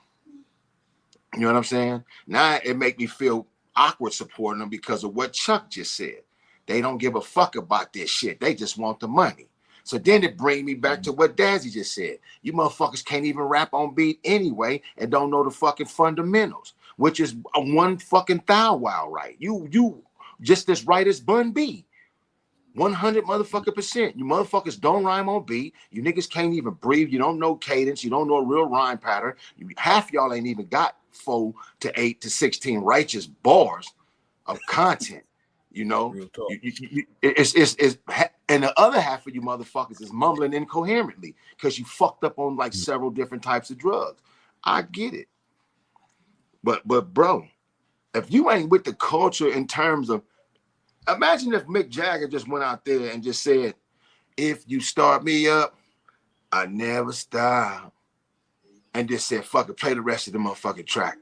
You know what I'm saying? Now it make me feel awkward supporting them because of what Chuck just said. They don't give a fuck about this shit. They just want the money. So then it brings me back to what Dazzy just said. You motherfuckers can't even rap on beat anyway and don't know the fucking fundamentals, which is a one fucking thou wow right. You just as right as Bun B. 100 motherfucking percent. You motherfuckers don't rhyme on beat. You niggas can't even breathe. You don't know cadence. You don't know a real rhyme pattern. Half y'all ain't even got 4 to 8 to 16 righteous bars of content. You know, it's and the other half of you motherfuckers is mumbling incoherently because you fucked up on like several different types of drugs. I get it, but bro, if you ain't with the culture in terms of, imagine if Mick Jagger just went out there and just said, "If you start me up, I never stop," and just said, "Fuck it, play the rest of the motherfucking track."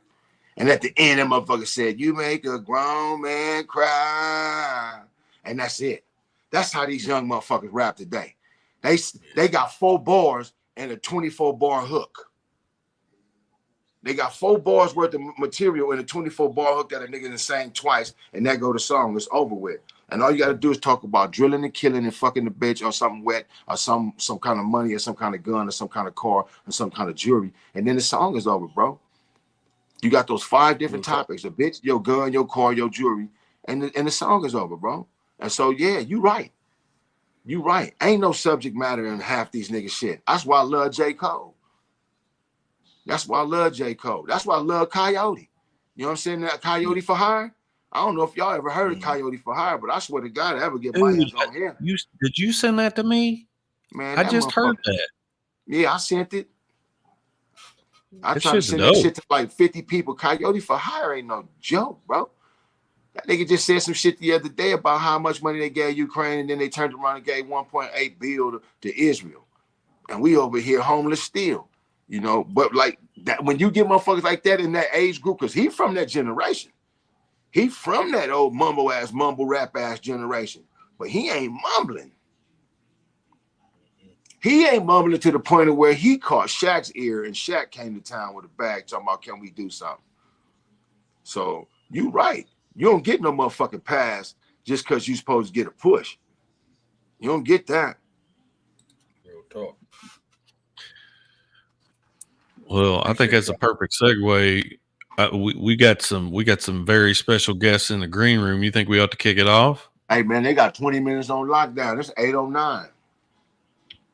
And at the end, that motherfucker said, "You make a grown man cry," and that's it. That's how these young motherfuckers rap today. They got 4 bars and a 24 bar hook. They got 4 bars worth of material and a 24 bar hook that a nigga done sang twice, and that go the song. It's over with. And all you gotta do is talk about drilling and killing and fucking the bitch or something wet or some kind of money or some kind of gun or some kind of car or some kind of jewelry, and then the song is over, bro. You got those 5 different topics: a bitch, your gun, your car, your jewelry, and the song is over, bro. And so yeah, you right. You right. Ain't no subject matter in half these niggas shit. That's why I love J. Cole. That's why I love J. Cole. That's why I love Coyote. You know what I'm saying? That Coyote for Hire. I don't know if y'all ever heard of Coyote for Hire, but I swear to God, I ever get my hands on him. Did you send that to me? Man, I just heard that. Yeah, I sent it. I That tried to shit's send dope. that shit to like 50 people. Coyote for Hire ain't no joke, bro. That nigga just said some shit the other day about how much money they gave Ukraine, and then they turned around and gave 1.8 billion to Israel. And we over here homeless still. You know, but like that, when you get motherfuckers like that in that age group, because he from that generation. He from that old mumble rap ass generation. But he ain't mumbling. He ain't mumbling to the point of where he caught Shaq's ear, and Shaq came to town with a bag talking about, can we do something? So you right. You don't get no motherfucking pass just because you supposed to get a push. You don't get that. Real talk. Well, I think that's a perfect segue. We got some very special guests in the green room. You think we ought to kick it off? Hey man, they got 20 minutes on lockdown. It's 8:09.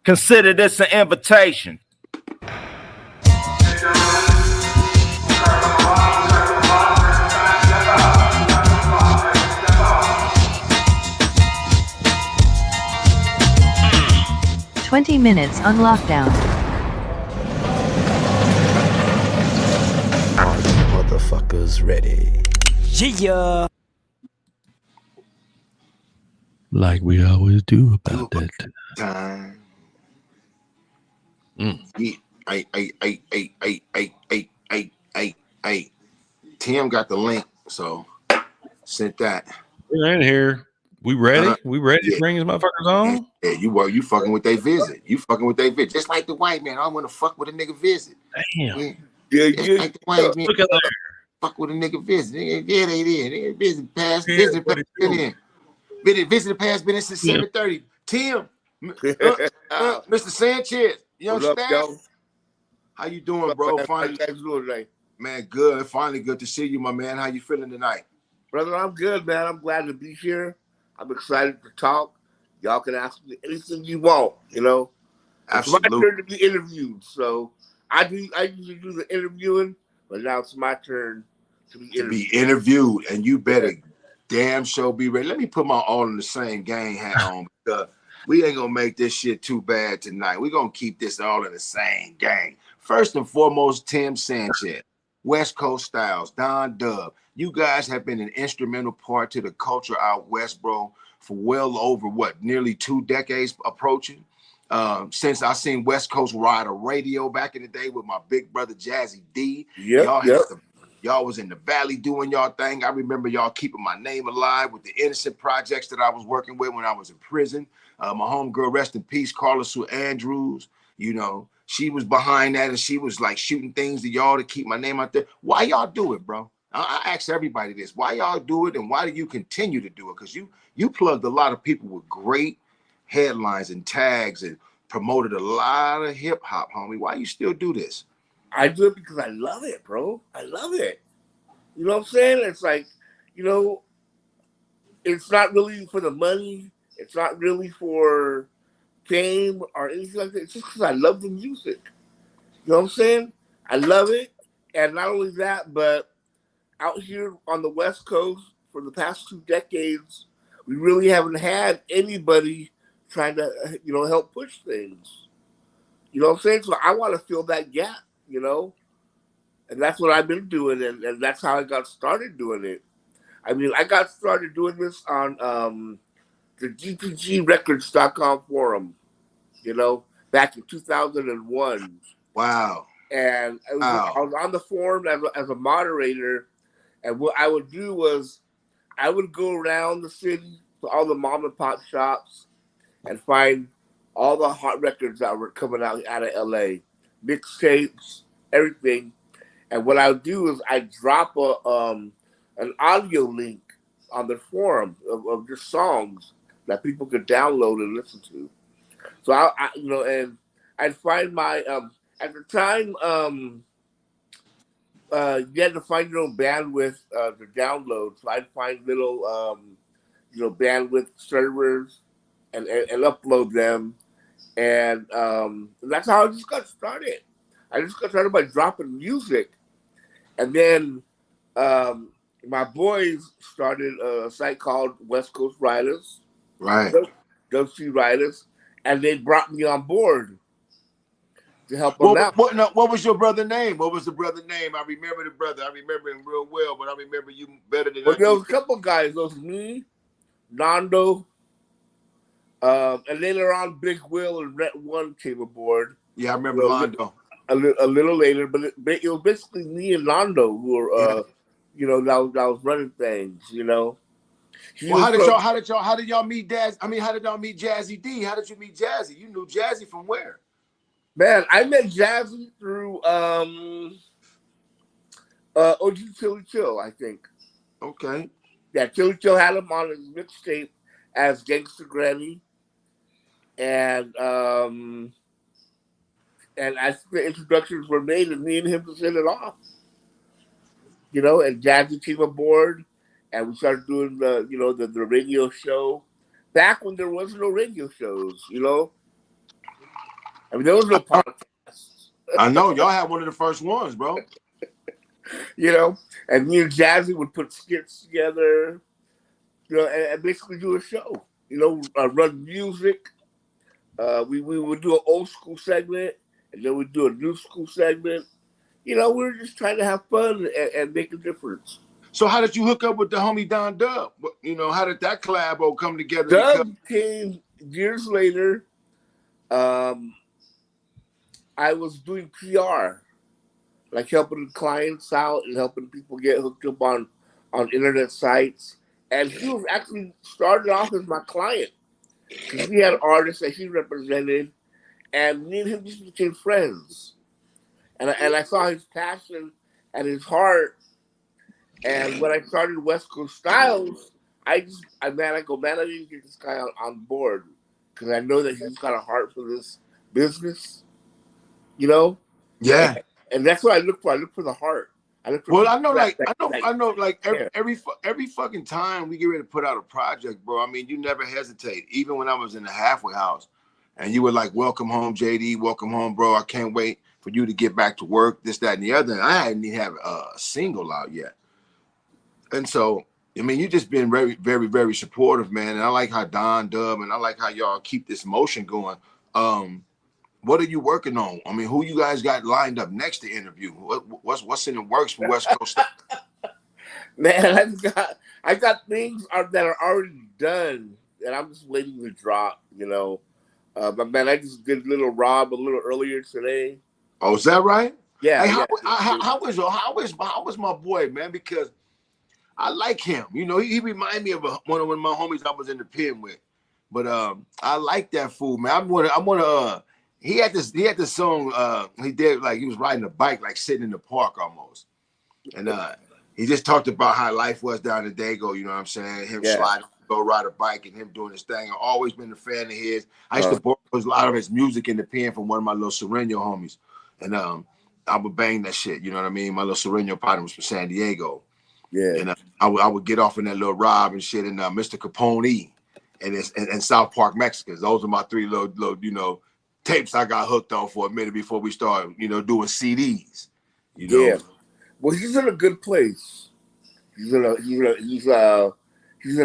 Consider this an invitation. "20 minutes on lockdown." Are you motherfuckers ready? Yeah. Like we always do about that time. Hey. Tim got the link, so sent that. We're in here. We ready? We ready to bring these motherfuckers on? Yeah, you fucking with they visit. You fucking with they visit. Just like the white man. I want to fuck with a nigga visit. Damn. Yeah. Like the white man. Look at that. Fuck with a nigga visit. Yeah, they did. They visit past visit past in. Visit past business at 7:30. Tim, Mr. Sanchez, young staff. How you doing, bro? Finally, how you doing today? Man, good. Finally, good to see you, my man. How you feeling tonight? Brother, I'm good, man. I'm glad to be here. I'm excited to talk. Y'all can ask me anything you want, you know. Absolutely. It's my turn to be interviewed. So I usually do the interviewing, but now it's my turn to be interviewed. And you better damn sure be ready. Let me put my all in the same gang hat on, because we ain't gonna make this shit too bad tonight. We're gonna keep this all in the same gang. First and foremost, Tim Sanchez, West Coast Styles, Dubb. You guys have been an instrumental part to the culture out west, bro, for well over nearly 2 decades approaching. Since I seen West Coast Rider Radio back in the day with my big brother J-Dee. Y'all was in the valley doing y'all thing. I remember y'all keeping my name alive with the innocent projects that I was working with when I was in prison. My homegirl, rest in peace, Carla Sue Andrews, you know, she was behind that, and she was like shooting things to y'all to keep my name out there. Why y'all do it, bro? I ask everybody this. Why y'all do it, and why do you continue to do it? Because you plugged a lot of people with great headlines and tags and promoted a lot of hip hop, homie. Why you still do this? I do it because I love it, bro. I love it. You know what I'm saying? It's like, you know, it's not really for the money. It's not really for fame or anything like that. It's just because I love the music. You know what I'm saying? I love it. And not only that, but out here on the West Coast for the past 2 decades, we really haven't had anybody trying to, help push things. You know what I'm saying? So I want to fill that gap, And that's what I've been doing, and that's how I got started doing it. I mean, I got started doing this on the GPGrecords.com forum, back in 2001. Wow. And I was on the forum as a moderator, and what I would do was I would go around the city to all the mom and pop shops and find all the hot records that were coming out of LA, mixtapes, everything. And what I would do is I drop an audio link on the forum of just songs that people could download and listen to. So and I'd find my at the time you had to find your own bandwidth to download. So I'd find little bandwidth servers and upload them, and that's how I just got started. I just got started by dropping music, and then my boys started a site called West Coast Writers, right? WC Writers, and they brought me on board to help them out. What was your brother's name? What was the brother's name? I remember the brother. I remember him real well, but I remember you better than there was a couple guys. There was me, Nando, and later on, Big Will and Ret One came aboard. Yeah, I remember Nando. A little later, but it was basically me and Nando who were, that was running things. Well, how did y'all meet Daz? I mean, how did y'all meet Jazzy D? How did you meet Jazzy? You knew Jazzy from where? Man, I met Jazzy through OG Chili Chill, I think. Okay. Yeah, Chili Chill had him on his mixtape as Gangsta Granny, and as the introductions were made, and me and him just hit it off. And Jazzy came aboard, and we started doing the radio show back when there was no radio shows. I mean, there was no podcasts. I know y'all had one of the first ones, bro. And me and Jazzy would put skits together, and basically do a show. Run music. We would do an old school segment, and then we'd do a new school segment. We were just trying to have fun and make a difference. So how did you hook up with the homie Don Dubb? How did that collabo come together? Dubb came years later. I was doing PR, like helping clients out and helping people get hooked up on internet sites. And he was actually started off as my client because he had artists that he represented, and me and him just became friends. And I saw his passion and his heart. And when I started West Coast Styles, I need to get this guy on board because I know that he's got a heart for this business. Yeah. And that's what I look for. I look for the heart. I know, every fucking time we get ready to put out a project, bro. I mean, you never hesitate. Even when I was in the halfway house, and you were like, "Welcome home, J-Dee. Welcome home, bro. I can't wait for you to get back to work." This, that, and the other. And I hadn't even have a single out yet. And so, I mean, you just been very, very, very supportive, man. And I like how Don Dubb and I like how y'all keep this motion going. What are you working on? I mean, who you guys got lined up next to interview? What's in the works for West Coast? Man, I got things that are already done, and I'm just waiting to drop. But man, I just did Little Rob a little earlier today. Oh, is that right? Yeah. Hey, how was my boy, man? Because I like him. He reminded me of one of my homies I was in the pen with. But I like that fool, man. I'm gonna. He had this song he did, like he was riding a bike, like sitting in the park almost. And he just talked about how life was down in Dago, you know what I'm saying? Him sliding, go ride a bike and him doing his thing. I've always been a fan of his. I used to borrow a lot of his music in the pen from one of my little Sereno homies. And I would bang that shit, you know what I mean? My little Sereno partner was from San Diego. Yeah. And I would get off in that little Rob and shit, and Mr. Capone. and South Park Mexicans. Those are my three little you know, tapes I got hooked on for a minute before we started, you know, doing CDs. You know, well, he's in a good place. He's in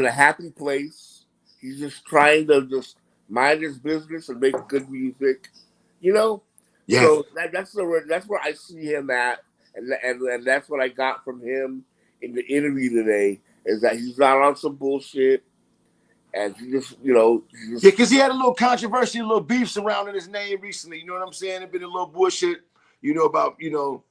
a happy place. He's just trying to just mind his business and make good music, you know. Yeah. So that's where I see him at, and that's what I got from him in the interview today, is that he's not on some bullshit, and he just, you know, yeah, because he had a little controversy, a little beef surrounding his name recently. You know what I'm saying? There's been a little bullshit, you know, about Lil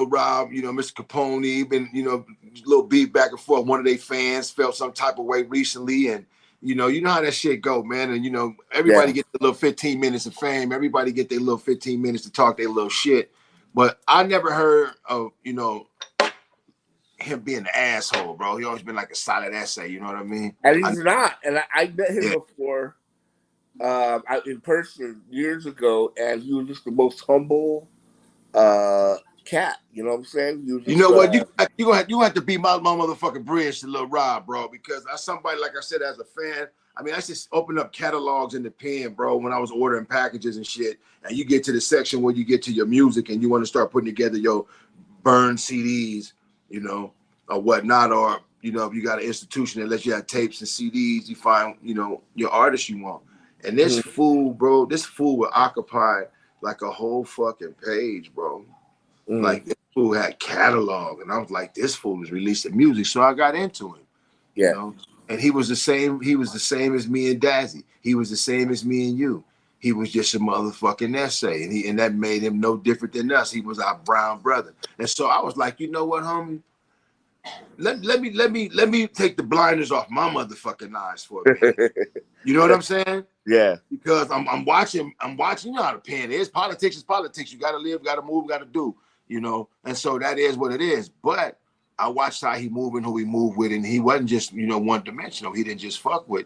Rob, you know, Mr. Capone, been, you know, a little beef back and forth. One of their fans felt some type of way recently, and you know how that shit go, man. And you know, everybody gets a little 15 minutes of fame. Everybody get their little 15 minutes to talk their little shit. But I never heard of, you know, him being an asshole, bro. He always been like a solid essay, you know what I mean? And he's not. And I met him before, in person years ago, and he was just the most humble cat. You know what I'm saying? He was just, you know what? You gonna have to be my motherfucking bridge to Lil Rob, bro, because as somebody, like I said, as a fan, I mean, I just opened up catalogs in the pen, bro, when I was ordering packages and shit. And you get to the section where you get to your music and you want to start putting together your burned CDs, you know, or whatnot, or you know, if you got an institution that lets you have tapes and CDs, you find, you know, your artist you want. And this fool, bro, would occupy like a whole fucking page, bro. Like this fool had catalog, and I was like, this fool is releasing music, so I got into him. Yeah. You know? And he was the same as me and Dazzy. He was the same as me and you. He was just a motherfucking essay, and that made him no different than us. He was our brown brother. And so I was like, you know what, homie? Let me take the blinders off my motherfucking eyes for a minute. You know what I'm saying? Yeah. Because I'm watching, you know how the pen is. Politics is politics. You gotta live, gotta move, gotta do, you know. And so that is what it is. But I watched how he moved and who he moved with, and he wasn't just, you know, one dimensional. He didn't just fuck with,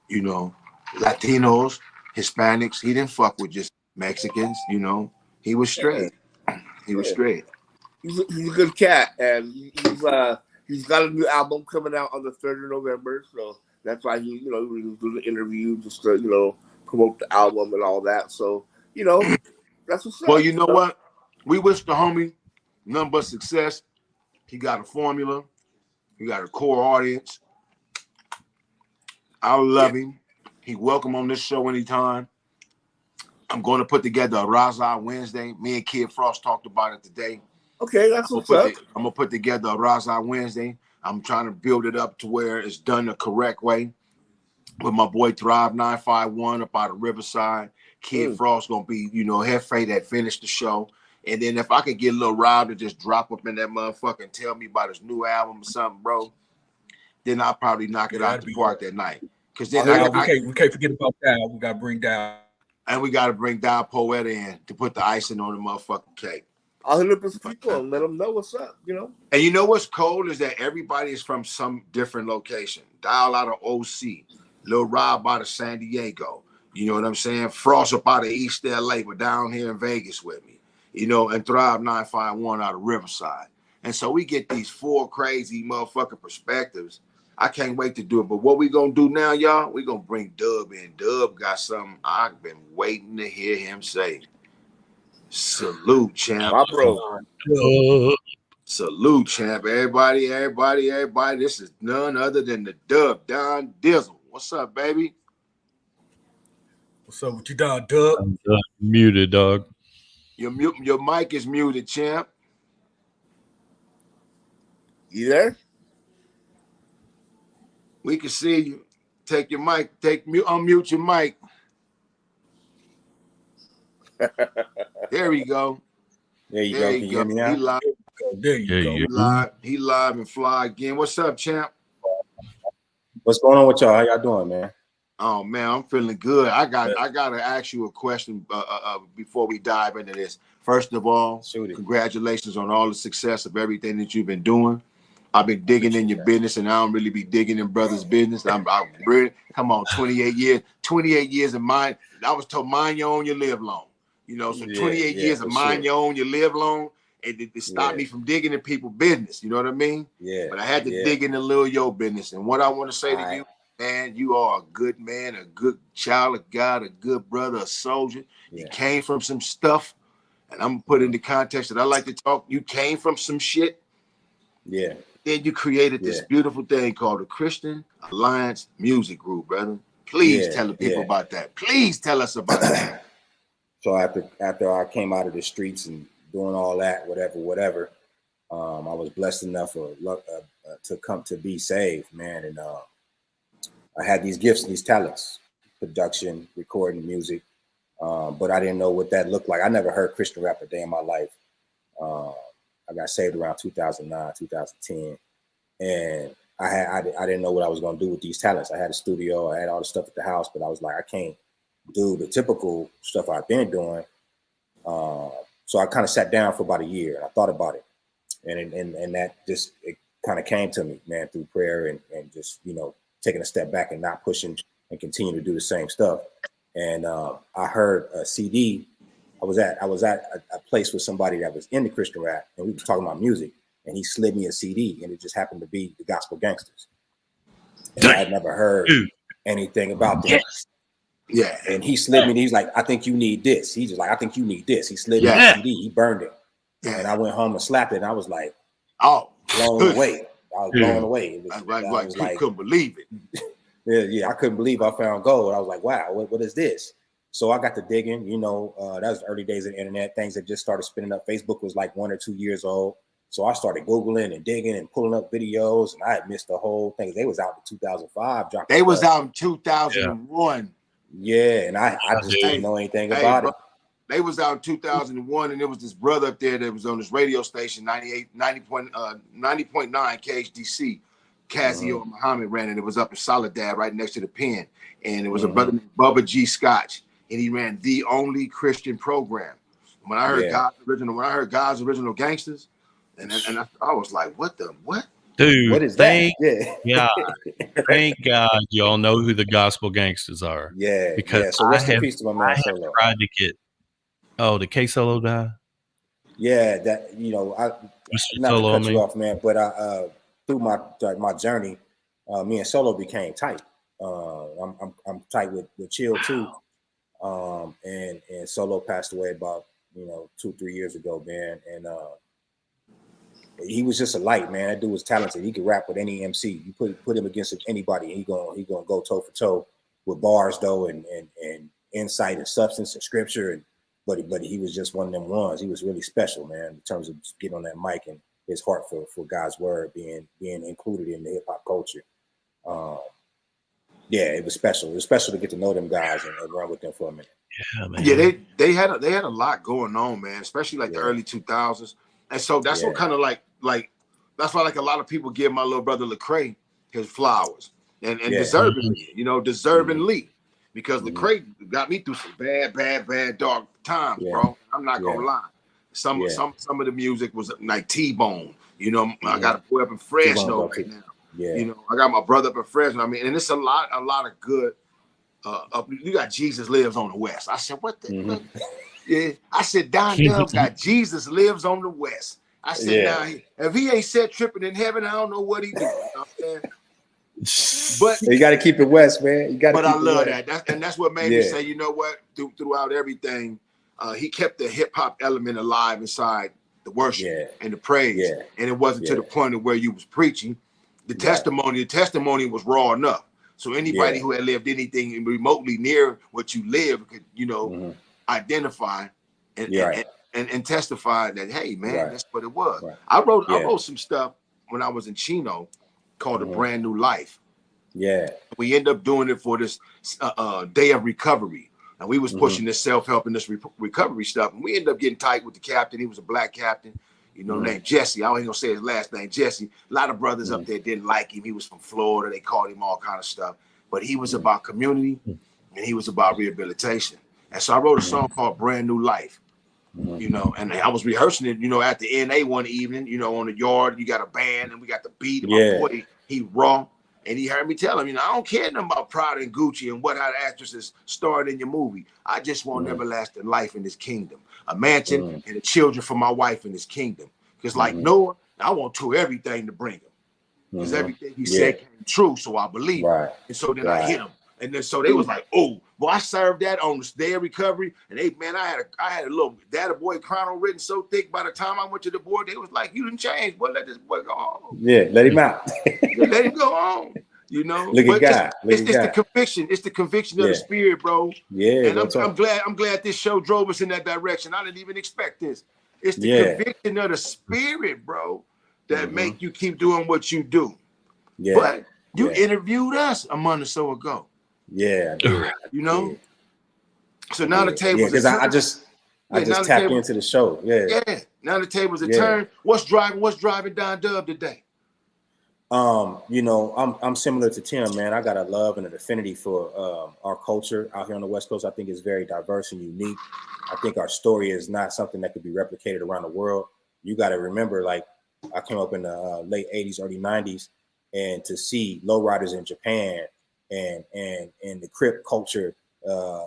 you know, Latinos, Hispanics. He didn't fuck with just Mexicans, you know. He was straight. He was straight. He's a good cat, and he's got a new album coming out on the 3rd of November, so that's why he was doing the interview just to, you know, promote the album and all that. So, you know, that's what's up. Well, you know what? We wish the homie nothing but success. He got a formula. He got a core audience. I love him. He welcome on this show anytime. I'm going to put together a Raza Wednesday. Me and Kid Frost talked about it today. Okay, that's what's up. I'm gonna put together a Raza Wednesday. I'm trying to build it up to where it's done the correct way. With my boy Thrive 951 up out of Riverside. Kid Frost gonna be, you know, Hefe that finished the show. And then if I could get a little Rob to just drop up in that motherfucker and tell me about his new album or something, bro, then I'll probably knock it out the park that night. Because then we can't forget about that. We gotta bring down. And we gotta bring down Poeta in to put the icing on the motherfucking cake. I'll hit up his people and let them know what's up, you know. And you know what's cool is that everybody is from some different location. Dial out of OC, Lil Rob out of San Diego. You know what I'm saying? Frost up out of East LA, but down here in Vegas with me. You know, and Thrive 951 out of Riverside. And so we get these 4 crazy motherfucking perspectives. I can't wait to do it. But what we gonna do now, y'all? We gonna bring Dubb in. Dubb got something I've been waiting to hear him say. Salute, champ. My bro. Salute, champ. Everybody. This is none other than the Dubb, Don Dizzle. What's up, baby? What's up with you, Don Dubb? I'm muted, dog. Your mic is muted, champ. You there? We can see you. Take your mic. Unmute your mic. There we go. There you go. Can you hear me now? He live. There you go. He live and fly again. What's up, champ? What's going on with y'all? How y'all doing, man? Oh man, I'm feeling good. I gotta ask you a question before we dive into this. First of all, congratulations on all the success of everything that you've been doing. I've been digging in your business, and I don't really be digging in brothers' business. I'm really, come on, 28 years of mine. I was told mind your own, you live long. You know, so 28 years of mind your own, you live long. It stopped me from digging in people's business. You know what I mean? Yeah. But I had to dig in the little yo business. And what I want to say to you, man, you are a good man, a good child of God, a good brother, a soldier. You came from some stuff, and I'm gonna put in the context that I like to talk. You came from some shit. Yeah. Then you created this beautiful thing called the Christian Alliance Music Group, brother. Please tell the people about that. Please tell us about that. So after I came out of the streets and doing all that, whatever, I was blessed enough to come to be saved, man. And I had these gifts and these talents, production, recording music, but I didn't know what that looked like. I never heard Christian rap a day in my life. I got saved around 2009, 2010, and I didn't know what I was going to do with these talents. I had a studio, I had all the stuff at the house, but I was like, I can't do the typical stuff I've been doing. So I kind of sat down for about a year and I thought about it, and that just it kind of came to me, man, through prayer and just taking a step back and not pushing and continue to do the same stuff. And I heard a CD. I was at a place with somebody that was into Christian rap, and we were talking about music, and he slid me a CD, and it just happened to be the Gospel Gangsters. And I had never heard anything about them. Yeah. And he slid me, and he's like, I think you need this. He's just like, I think you need this. He slid me the CD, he burned it. And I went home and slapped it, and I was like, blown away. I was blown away. It was, I was like, couldn't believe it. I couldn't believe I found gold. I was like, wow, what is this? So I got to digging, that was the early days of the internet. Things that just started spinning up. Facebook was like 1 or 2 years old. So I started Googling and digging and pulling up videos, and I had missed the whole thing. They was out in 2005. They was out in 2001. Yeah, and I just didn't know anything about it. They was out in 2001, and there was this brother up there that was on this radio station, 90.9 KHDC. Casio and Muhammad ran it. It was up in Soledad, right next to the pen. And it was a brother named Bubba G. Scotch, and he ran the only Christian program. When I heard God's original gangsters, and I was like, what? Dude, what is that? Thank God y'all know who the Gospel Gangsters are. Yeah, because So rest in peace to my man Solo. Tried to get. Oh, did K Solo die? Yeah, that not to cut you off, man, but through my journey, me and Solo became tight. I'm tight with Chill too. And Solo passed away about 2-3 years ago, man. And he was just a light, man. That dude was talented. He could rap with any MC. You put him against anybody, he gonna go toe for toe with bars though, and insight and substance and scripture. But he was just one of them ones. He was really special, man, in terms of getting on that mic and his heart for God's word being included in the hip hop culture. It was special. It was special to get to know them guys and run with them for a minute. Yeah, man. Yeah, they had a lot going on, man, especially like the early 2000s. And so that's what kind of like that's why like a lot of people give my little brother Lecrae his flowers and deservingly, deservingly, because Lecrae got me through some bad dark times, bro. I'm not gonna lie. Some of the music was like T-Bone. I got a boy up in Fresno right now. Yeah. I got my brother up in Fresno. I mean, and it's a lot of good. You got Jesus Lives on the West. I said, what the? Yeah, I said Don Dubb's got Jesus Lives on the West. I said, now if he ain't set tripping in heaven, I don't know what he doing. You know what I'm saying? But you got to keep it West, man. You got. But I love that. That's what made me say, you know what? Throughout everything, he kept the hip hop element alive inside the worship and the praise, and it wasn't to the point of where you was preaching. The testimony was raw enough. So anybody who had lived anything remotely near what you live could, identify and testify that, hey, man, that's what it was. Right. I wrote some stuff when I was in Chino called A Brand New Life. Yeah. We ended up doing it for this day of recovery. And we was pushing this self-help and this recovery stuff. And we ended up getting tight with the captain. He was a black captain, named Jesse. I ain't gonna say his last name, Jesse. A lot of brothers up there didn't like him. He was from Florida. They called him all kind of stuff. But he was about community and he was about rehabilitation. And so I wrote a song called Brand New Life. And I was rehearsing it, at the NA one evening, on the yard. You got a band and we got the beat. And my boy, he raw. And he heard me tell him, I don't care nothing about Prada and Gucci and how the actresses starred in your movie. I just want everlasting life in this kingdom, a mansion and the children for my wife in this kingdom. Because like Noah, I want to everything to bring him. because everything he said came true. So I believe it. And so then I hit him. And then so they was like, oh, well, I served that on the day of recovery. And they, man, I had a little data boy chrono written so thick by the time I went to the board, they was like, you didn't change, boy, let this boy go home. Yeah, let him out. Let him go home. You know, Look but at God. it's the conviction. It's the conviction of the spirit, bro. Yeah, and I'm glad this show drove us in that direction. I didn't even expect this. It's the conviction of the spirit, bro, that make you keep doing what you do. Yeah. But you interviewed us a month or so ago. Yeah, I did. You know. So now the tables. Because I just tapped into the show. Yeah. Now the tables are turned. What's driving down Dubb today? You know, I'm similar to Tim, man. I got a love and an affinity for our culture out here on the West Coast. I think it's very diverse and unique. I think our story is not something that could be replicated around the world. You got to remember, like, I came up in the late 80s, early 90s, and to see lowriders in Japan and the Crip culture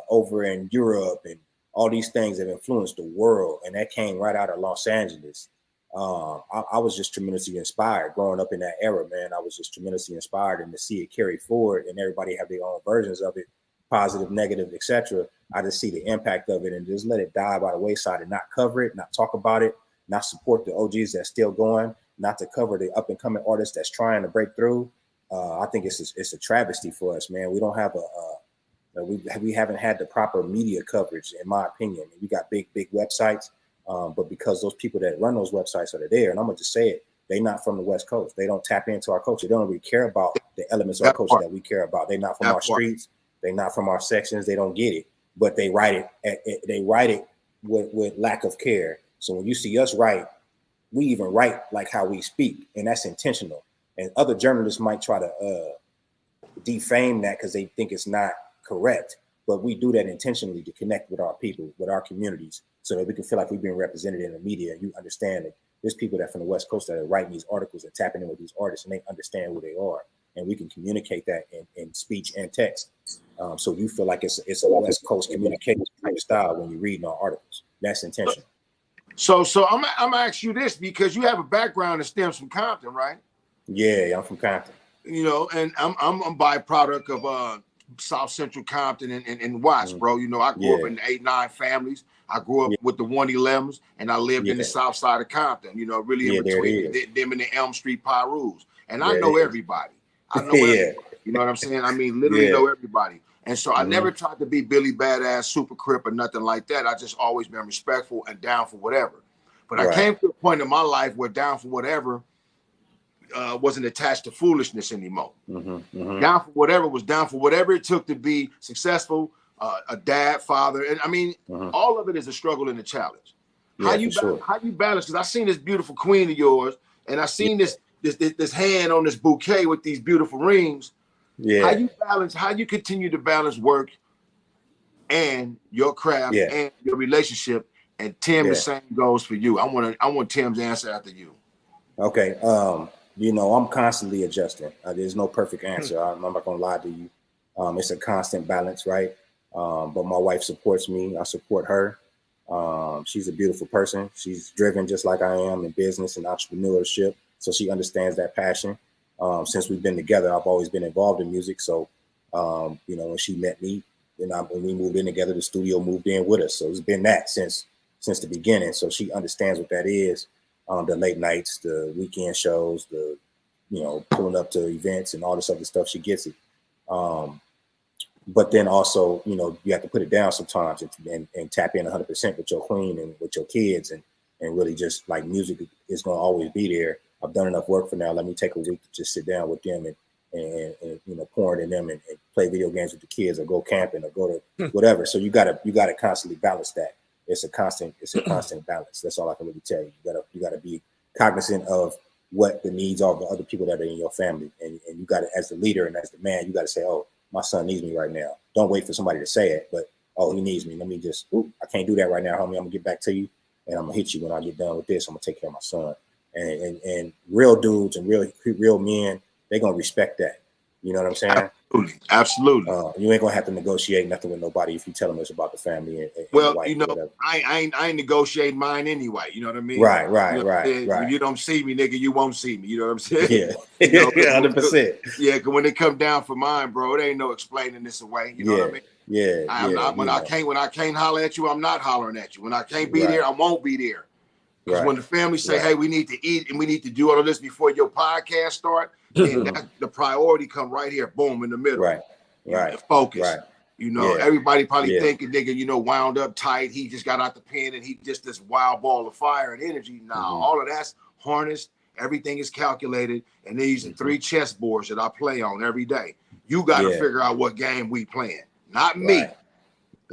over in Europe and all these things have influenced the world, and that came right out of Los Angeles. I was just tremendously inspired growing up in that era, man. I was just tremendously inspired, and to see it carry forward and everybody have their own versions of it, positive, negative, etc. I just see the impact of it and just let it die by the wayside and not cover it, not talk about it, not support the OGs that's still going, not to cover the up and coming artists that's trying to break through. I think it's a travesty for us, man. We don't have we haven't had the proper media coverage, in my opinion. We got big websites. But because those people that run those websites are there, and I'm gonna just say it, they're not from the West Coast. They don't tap into our culture. They don't really care about the elements of our culture that we care about. They're not from our streets. They're not from our sections. They don't get it. But they write it. They write it with lack of care. So when you see us write, we even write like how we speak, and that's intentional. And other journalists might try to defame that because they think it's not correct. But we do that intentionally to connect with our people, with our communities, so that we can feel like we've been represented in the media. And you understand that there's people that from the West Coast that are writing these articles and tapping in with these artists, and they understand who they are. And we can communicate that in speech and text. So you feel like it's a West Coast communication type style when you're reading our articles. That's intentional. So I'm gonna ask you this, because you have a background that stems from Compton, right? Yeah, I'm from Compton. You know, and I'm a byproduct of South Central Compton and Watts, bro. You know, I grew up in the 8-9 families. I grew up with the 111s, and I lived in the South Side of Compton. You know, really in between them and the Elm Street Pyrus. And I know everybody. I know everybody. You know what I'm saying? I mean, literally know everybody. And so I never tried to be Billy Badass, Super Crip, or nothing like that. I just always been respectful and down for whatever. But I came to a point in my life where down for whatever wasn't attached to foolishness anymore. Down for whatever was down for whatever it took to be successful, a dad, father, and I mean, all of it is a struggle and a challenge. How you balance? Because I seen this beautiful queen of yours, and I seen this hand on this bouquet with these beautiful rings. How you balance? How you continue to balance work and your craft and your relationship? And Tim, the same goes for you. I want Tim's answer after you. Okay. You know, I'm constantly adjusting. There's no perfect answer. I'm not gonna lie to you. It's a constant balance, right? But my wife supports me. I support her. She's a beautiful person. She's driven just like I am in business and entrepreneurship. So she understands that passion. Since we've been together, I've always been involved in music. So, you know, when she met me, when we moved in together, the studio moved in with us. So it's been that since the beginning. So she understands what that is. The late nights, the weekend shows, the, you know, pulling up to events and all this other stuff, she gets it. But then also, you know, you have to put it down sometimes and tap in 100% with your queen and with your kids and really just like music is going to always be there. I've done enough work for now. Let me take a week to just sit down with them and you know, pour it in them and play video games with the kids or go camping or go to whatever. So you gotta constantly balance that. It's a constant balance. That's all I can really tell you. You gotta be cognizant of what the needs are of the other people that are in your family. And you gotta, as the leader and as the man, you gotta say, oh, my son needs me right now. Don't wait for somebody to say it, but oh, he needs me. Let me just, I can't do that right now, homie. I'm gonna get back to you and I'm gonna hit you when I get done with this. I'm gonna take care of my son. And real dudes and real men, they're gonna respect that. You know what I'm saying? Absolutely. You ain't gonna have to negotiate nothing with nobody if you tell them it's about the family and Well, the wife you know, or whatever. I ain't negotiating mine anyway. You know what I mean? Right. You know, If you don't see me, nigga, you won't see me. You know what I'm saying? Yeah, You know, 100%. Yeah, because when it come down for mine, bro, it ain't no explaining this away. You know what I mean? I'm not when I can't holler at you, I'm not hollering at you. When I can't be there, I won't be there. Because when the family say, hey, we need to eat and we need to do all of this before your podcast start, then that, the priority come right here, boom, in the middle. Focus. You know, everybody probably thinking, nigga, you know, wound up tight. He just got out the pen and he just this wild ball of fire and energy. Nah, all of that's harnessed. Everything is calculated. And these are 3 chess boards that I play on every day. You got to figure out what game we playing. Not me.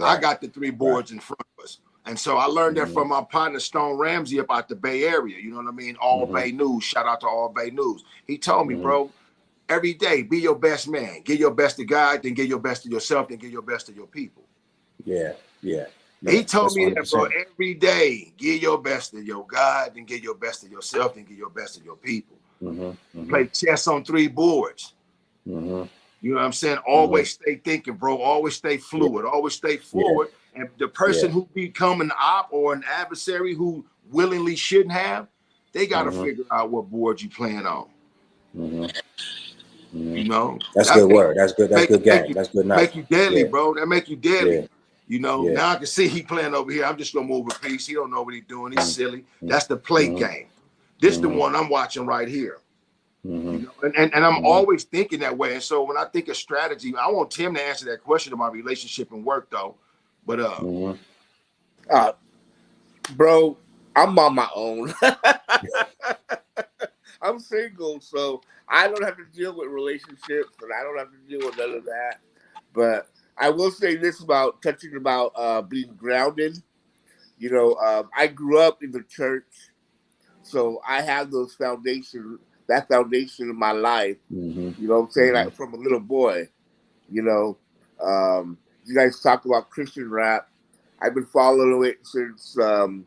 I got the 3 boards in front of us. And so I learned that from my partner Stone Ramsey up out the Bay Area. You know what I mean? All Bay News. Shout out to All Bay News. He told me, bro, every day, be your best man. Give your best to God, then give your best to yourself, then give your best to your people. He told me that, bro, every day, give your best to your God, then give your best to yourself, then give your best to your people. Play chess on 3 boards. You know what I'm saying? Always stay thinking, bro. Always stay fluid. Always stay forward. And the person who become an op or an adversary who willingly shouldn't have, they got to figure out what board you playing on. You know, that's good word. That's good. That's good game. That's good. Make you deadly, bro. That make you deadly. You know, now I can see he playing over here. I'm just gonna move a piece. He don't know what he's doing. He's silly. That's the plate game. This the one I'm watching right here. You know, and I'm always thinking that way. And so when I think of strategy, I want Tim to answer that question about relationship and work, though. But bro, I'm on my own. I'm single, so I don't have to deal with relationships, and I don't have to deal with none of that. But I will say this about being grounded. You know, I grew up in the church, so I have that foundation in my life. You know what I'm saying? Like from a little boy, you know. You guys talk about Christian rap. I've been following it since the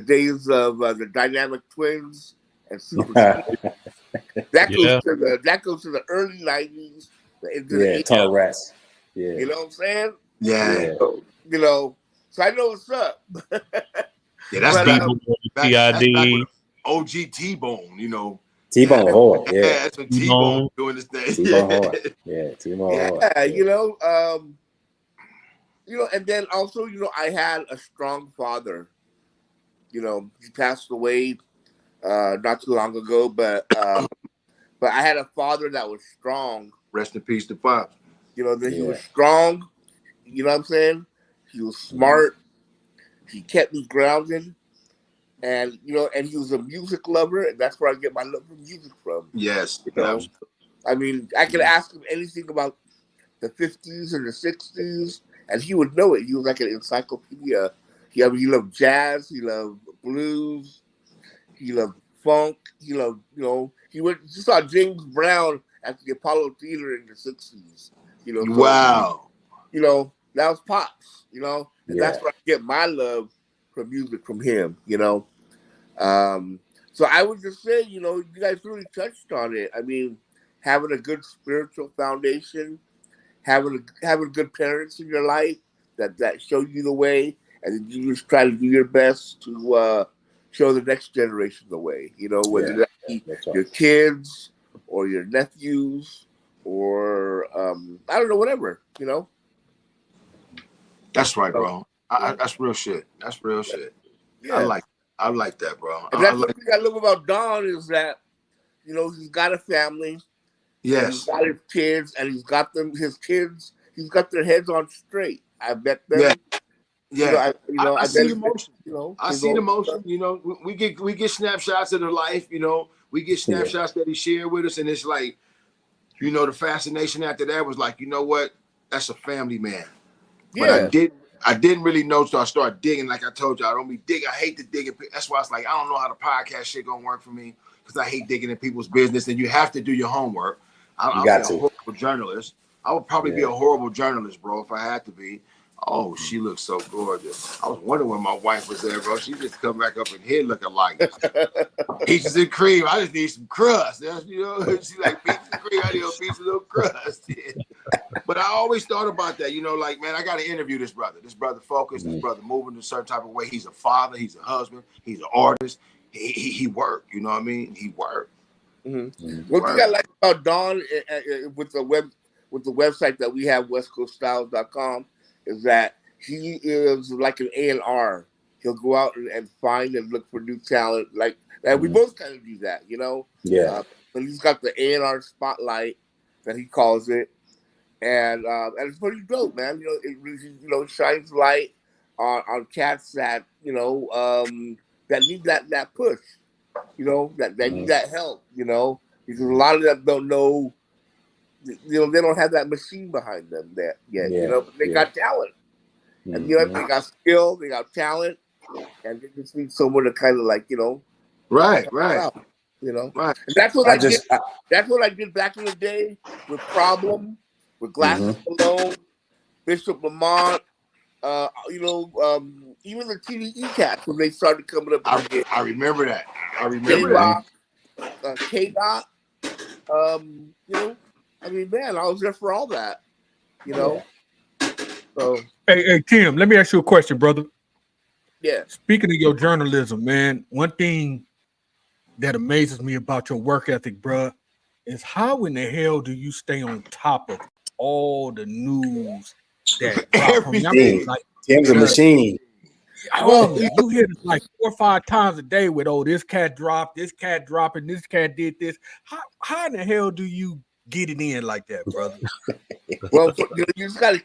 days of the Dynamic Twins and Super. That goes to the early 90s, into the 80s. Tunnel Rats. You know what I'm saying? So, you know, so I know what's up. That's T.I.D. OG T-Bone, you know. T-Bone hard, that's when T-Bone doing this thing. T-Bone hard. T-Bone hard. You know, and then also, you know, I had a strong father. You know, he passed away not too long ago, but I had a father that was strong. Rest in peace to Pops. You know, that he was strong. You know what I'm saying? He was smart. He kept me grounded. And, you know, and he was a music lover, and that's where I get my love for music from. Yes. You know? I mean, I could ask him anything about the 50s and the 60s, and he would know it. He was like an encyclopedia. He loved jazz. He loved blues. He loved funk. He loved, you know, he saw James Brown at the Apollo Theater in the 60s. You know, so, wow. You know, that was Pops, you know, and that's where I get my love from music from him, you know. So I would just say, you know, you guys really touched on it. I mean, having a good spiritual foundation, having good parents in your life that show you the way, and then you just try to do your best to show the next generation the way. You know, whether that be your kids or your nephews or I don't know, whatever. You know. That's right, bro. That's real shit. That's real shit. Yeah. I like that, bro. And that's the thing I love about Don is that, you know, he's got a family. Yes. He's got his kids, and he's got his kids. He's got their heads on straight. I bet them. Yeah. I see the motion. You know, I see the motion. You know, we get snapshots of their life. You know, we get snapshots that he shared with us, and it's like, you know, the fascination after that was like, you know what? That's a family man. But I didn't really know, so I started digging. Like I told you, I don't be digging. I hate to dig. That's why it's like, I don't know how the podcast shit gonna work for me, because I hate digging in people's business, and you have to do your homework. I'm a horrible journalist. I would probably be a horrible journalist, bro, if I had to be. Oh, she looks so gorgeous. I was wondering when my wife was there, bro. She just come back up in here looking like peaches and cream. I just need some crust. You know, she like peaches and cream. I need a piece of little crust. But I always thought about that. You know, like, man, I got to interview this brother. This brother focused. This brother moving in a certain type of way. He's a father. He's a husband. He's an artist. He worked. You know what I mean? He worked. What you got like about Don with the website that we have, westcoaststyles.com, is that he is like an A&R. He'll go out and find and look for new talent. Like we both kind of do that, you know. Yeah. But he's got the A&R spotlight that he calls it, and it's pretty dope, man. You know, it really, shines light on cats that that need that push. You know, that need that help, because a lot of them don't know, they don't have that machine behind them yet, but they got talent. And, they got skill, they got talent, and they just need someone to kind of like, Right. out, Right. And that's what that's what I did back in the day with Problem, with Glasses Alone, Bishop Lamont, even the TDE cats when they started coming up. I remember that. K-Dot. I mean, man, I was there for all that. So Hey, Tim, let me ask you a question, brother. Yeah. Speaking of your journalism, man, one thing that amazes me about your work ethic, bruh, is how in the hell do you stay on top of all the news that drop? Tim's a machine. You hear this like 4 or 5 times a day with, this cat dropped, this cat dropping, this cat did this. How in the hell do you get it in like that, brother? Well, you just gotta,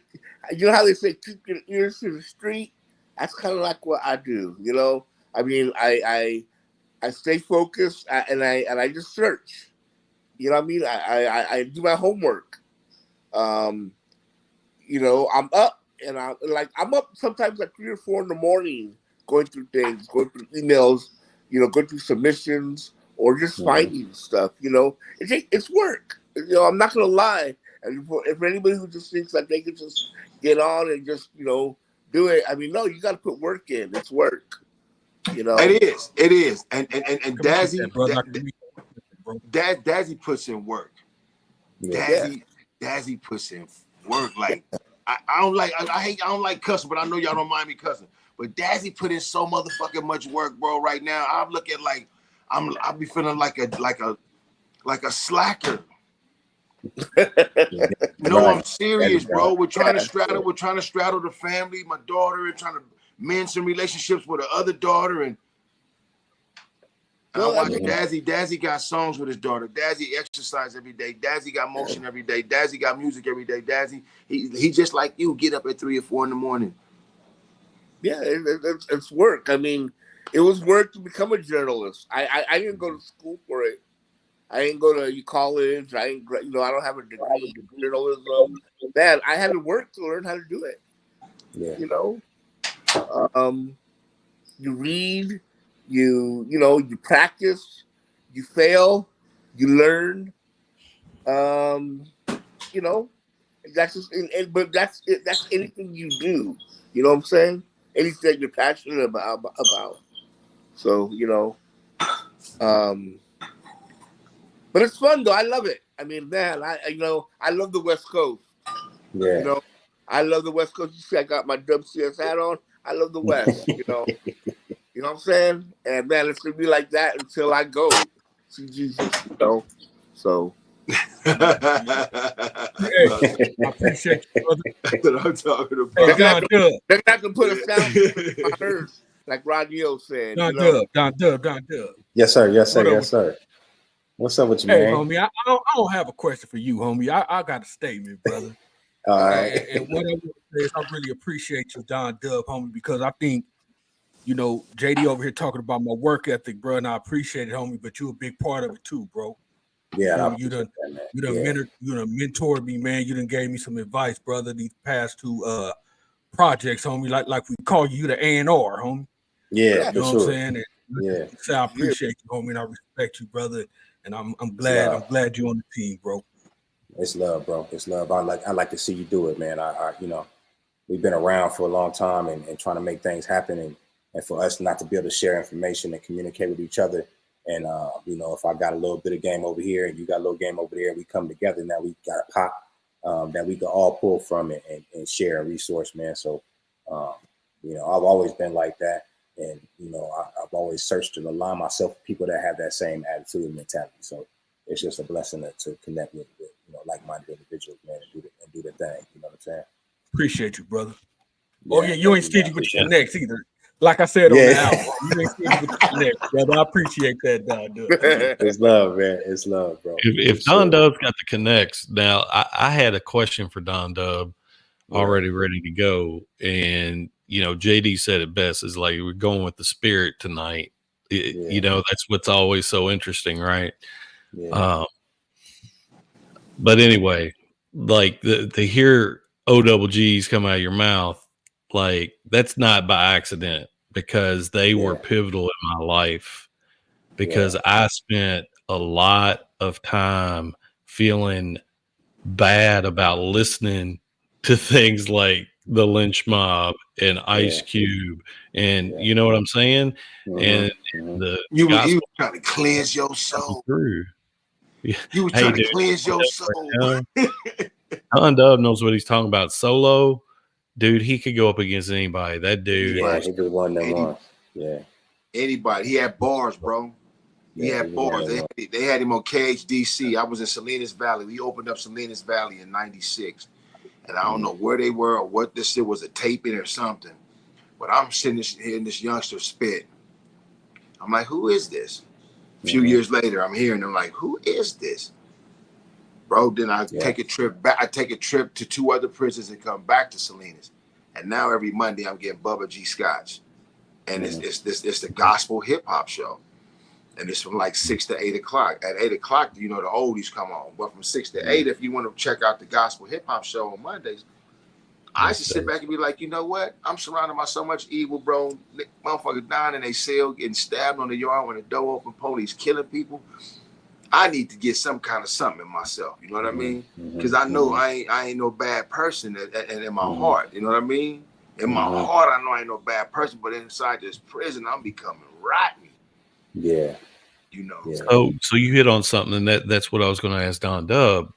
how they say, keep your ears to the street. That's kind of like what I do. I mean, I stay focused and I just search. You know what I mean? I do my homework. I'm up. And I'm up sometimes like 3 or 4 in the morning, going through things, going through emails, going through submissions, or just finding stuff. It's work. I'm not gonna lie. And if anybody who just thinks that they can just get on and just do it, I mean, no, you got to put work in. It's work. It is. And Dazzy, Dazzy puts in work. Dazzy puts in work like. I don't like cussing, but I know y'all don't mind me cussing. But Dazzy put in so motherfucking much work, bro. Right now, I'm looking like I'll be feeling like a slacker. No, I'm serious, bro. We're trying to straddle the family, my daughter, and trying to mend some relationships with the other daughter, and I watch Dazzy. Dazzy got songs with his daughter. Dazzy exercise every day. Dazzy got motion every day. Dazzy got music every day. Dazzy, he just like you, get up at 3 or 4 in the morning. Yeah, it's work. I mean, it was work to become a journalist. I didn't go to school for it. I didn't go to college. I don't have a degree in journalism. Man, I had to work to learn how to do it. Yeah. You read. You practice, you fail, you learn. That's just, but that's it. That's anything you do. You know what I'm saying? Anything you're passionate about. So but it's fun though. I love it. I mean, man, I love the West Coast. Yeah. I love the West Coast. You see, I got my Dubb CS hat on. I love the West. You know what I'm saying? And man, it's gonna be like that until I go see Jesus, So Hey, I appreciate you, brother. That's what I'm talking about. Hey, Don Dubb. They're not gonna put a sound on my ears, like Rodney said. Don Dubb. Yes, sir. What's up with you, hey, man? Homie, I don't have a question for you, homie. I got a statement, brother. All right. And what I want to say is I really appreciate you, Don Dubb, homie, because I think, J-Dee over here talking about my work ethic, bro, and I appreciate it, homie, but you're a big part of it too, bro. Yeah, you done mentored me, man. You done gave me some advice, brother, these past 2 projects, homie. Like we call you the A&R, homie. Yeah, you know what I'm saying? And yeah. I appreciate you, homie, and I respect you, brother. And I'm glad you're on the team, bro. It's love, bro. It's love. I like to see you do it, man. we've been around for a long time and trying to make things happen, and for us not to be able to share information and communicate with each other. And you know, if I got a little bit of game over here and you got a little game over there, we come together. Now we got a pot that we can all pull from it and share a resource, man. So you know, I've always been like that. And, you know, I've always searched to align myself with people that have that same attitude and mentality. So it's just a blessing to connect with you know, like-minded individuals, man, and do the thing. You know what I'm saying? Appreciate you, brother. Yeah, oh, yeah, you ain't stingy with your connects either. Like I said on the album, you ain't stingy with the connects, brother. I appreciate that, Dubb. It's love, man. It's love, bro. If Don Dubb's got the connects, now I had a question for Don Dubb already ready to go. And, you know, J-Dee said it best, is like, we're going with the spirit tonight. You know, that's what's always so interesting, right? But anyway, like to hear OGGs come out of your mouth, like that's not by accident, because they were pivotal in my life, because I spent a lot of time feeling bad about listening to things like the Lynch Mob and Ice Cube, and you know what I'm saying? And the you were gospel trying to cleanse your soul. through. You were Hey, trying to dude, cleanse your soul. Don Dubb knows what he's talking about. Solo, dude, he could go up against anybody. That dude, Yeah, he was one of them ones. Yeah, anybody. He had bars, bro. He had bars. They had him on KHDC. I was in Salinas Valley. We opened up Salinas Valley in '96, and I don't know where they were or what this shit was, a taping or something. But I'm sitting hearing this youngster spit. I'm like, who is this? A few years later, I'm hearing them like, who is this? Bro, then I take a trip back. I take a trip to 2 other prisons and come back to Salinas. And now every Monday I'm getting Bubba G Scotch. And it's the gospel hip hop show. And it's from like 6 to 8 o'clock. At 8 o'clock, you know, the oldies come on. But from 6 to 8, if you want to check out the gospel hip hop show on Mondays, I used to sit back and be like, you know what? I'm surrounded by so much evil, bro. Motherfuckers dying in their cell, getting stabbed on the yard when the door open, police killing people. I need to get some kind of something in myself. You know what I mean? Because I know I ain't no bad person and in my heart. You know what I mean? In my heart, I know I ain't no bad person, but inside this prison, I'm becoming rotten. Yeah. You know. So you hit on something, and that's what I was going to ask Don Dubb.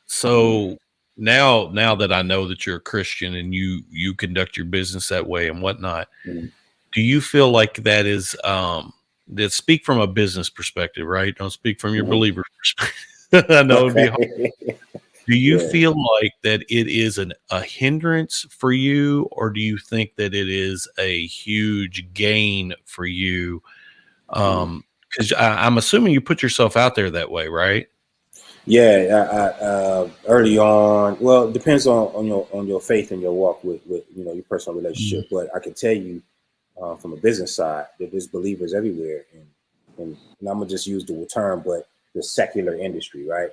So now that I know that you're a Christian and you conduct your business that way and whatnot, do you feel like that is that, speak from a business perspective, right? Don't speak from your believer perspective. I know it'd be hard. Do you feel like that it is a hindrance for you, or do you think that it is a huge gain for you? Because I'm assuming you put yourself out there that way, right? Yeah, early on. Well, it depends on your faith and your walk with you know, your personal relationship. But I can tell you from a business side that there's believers everywhere, and I'm gonna just use the term, but the secular industry, right?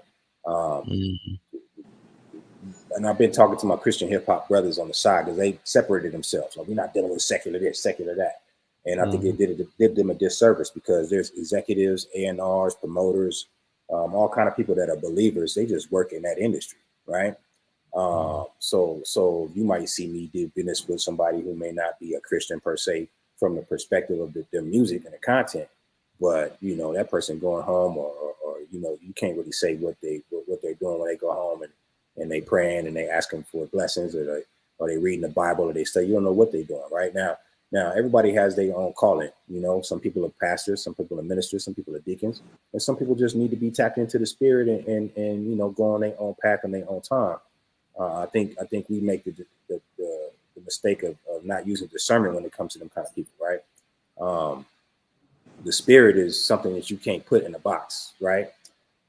And I've been talking to my Christian hip hop brothers on the side because they separated themselves. Like, we're not dealing with secular this, secular that. And I think it did them a disservice, because there's executives, A&Rs, promoters, all kind of people that are believers. They just work in that industry, right? So you might see me do business with somebody who may not be a Christian per se from the perspective of the music and the content, but you know, that person going home or you know, you can't really say what they're doing when they go home and they praying and they asking for blessings, or they reading the Bible, or they study. You don't know what they're doing right now. Now, everybody has their own calling. You know, some people are pastors, some people are ministers, some people are deacons, and some people just need to be tapped into the spirit and you know, go on their own path in their own time. I think we make the mistake of not using discernment when it comes to them kind of people, right? The spirit is something that you can't put in a box, right?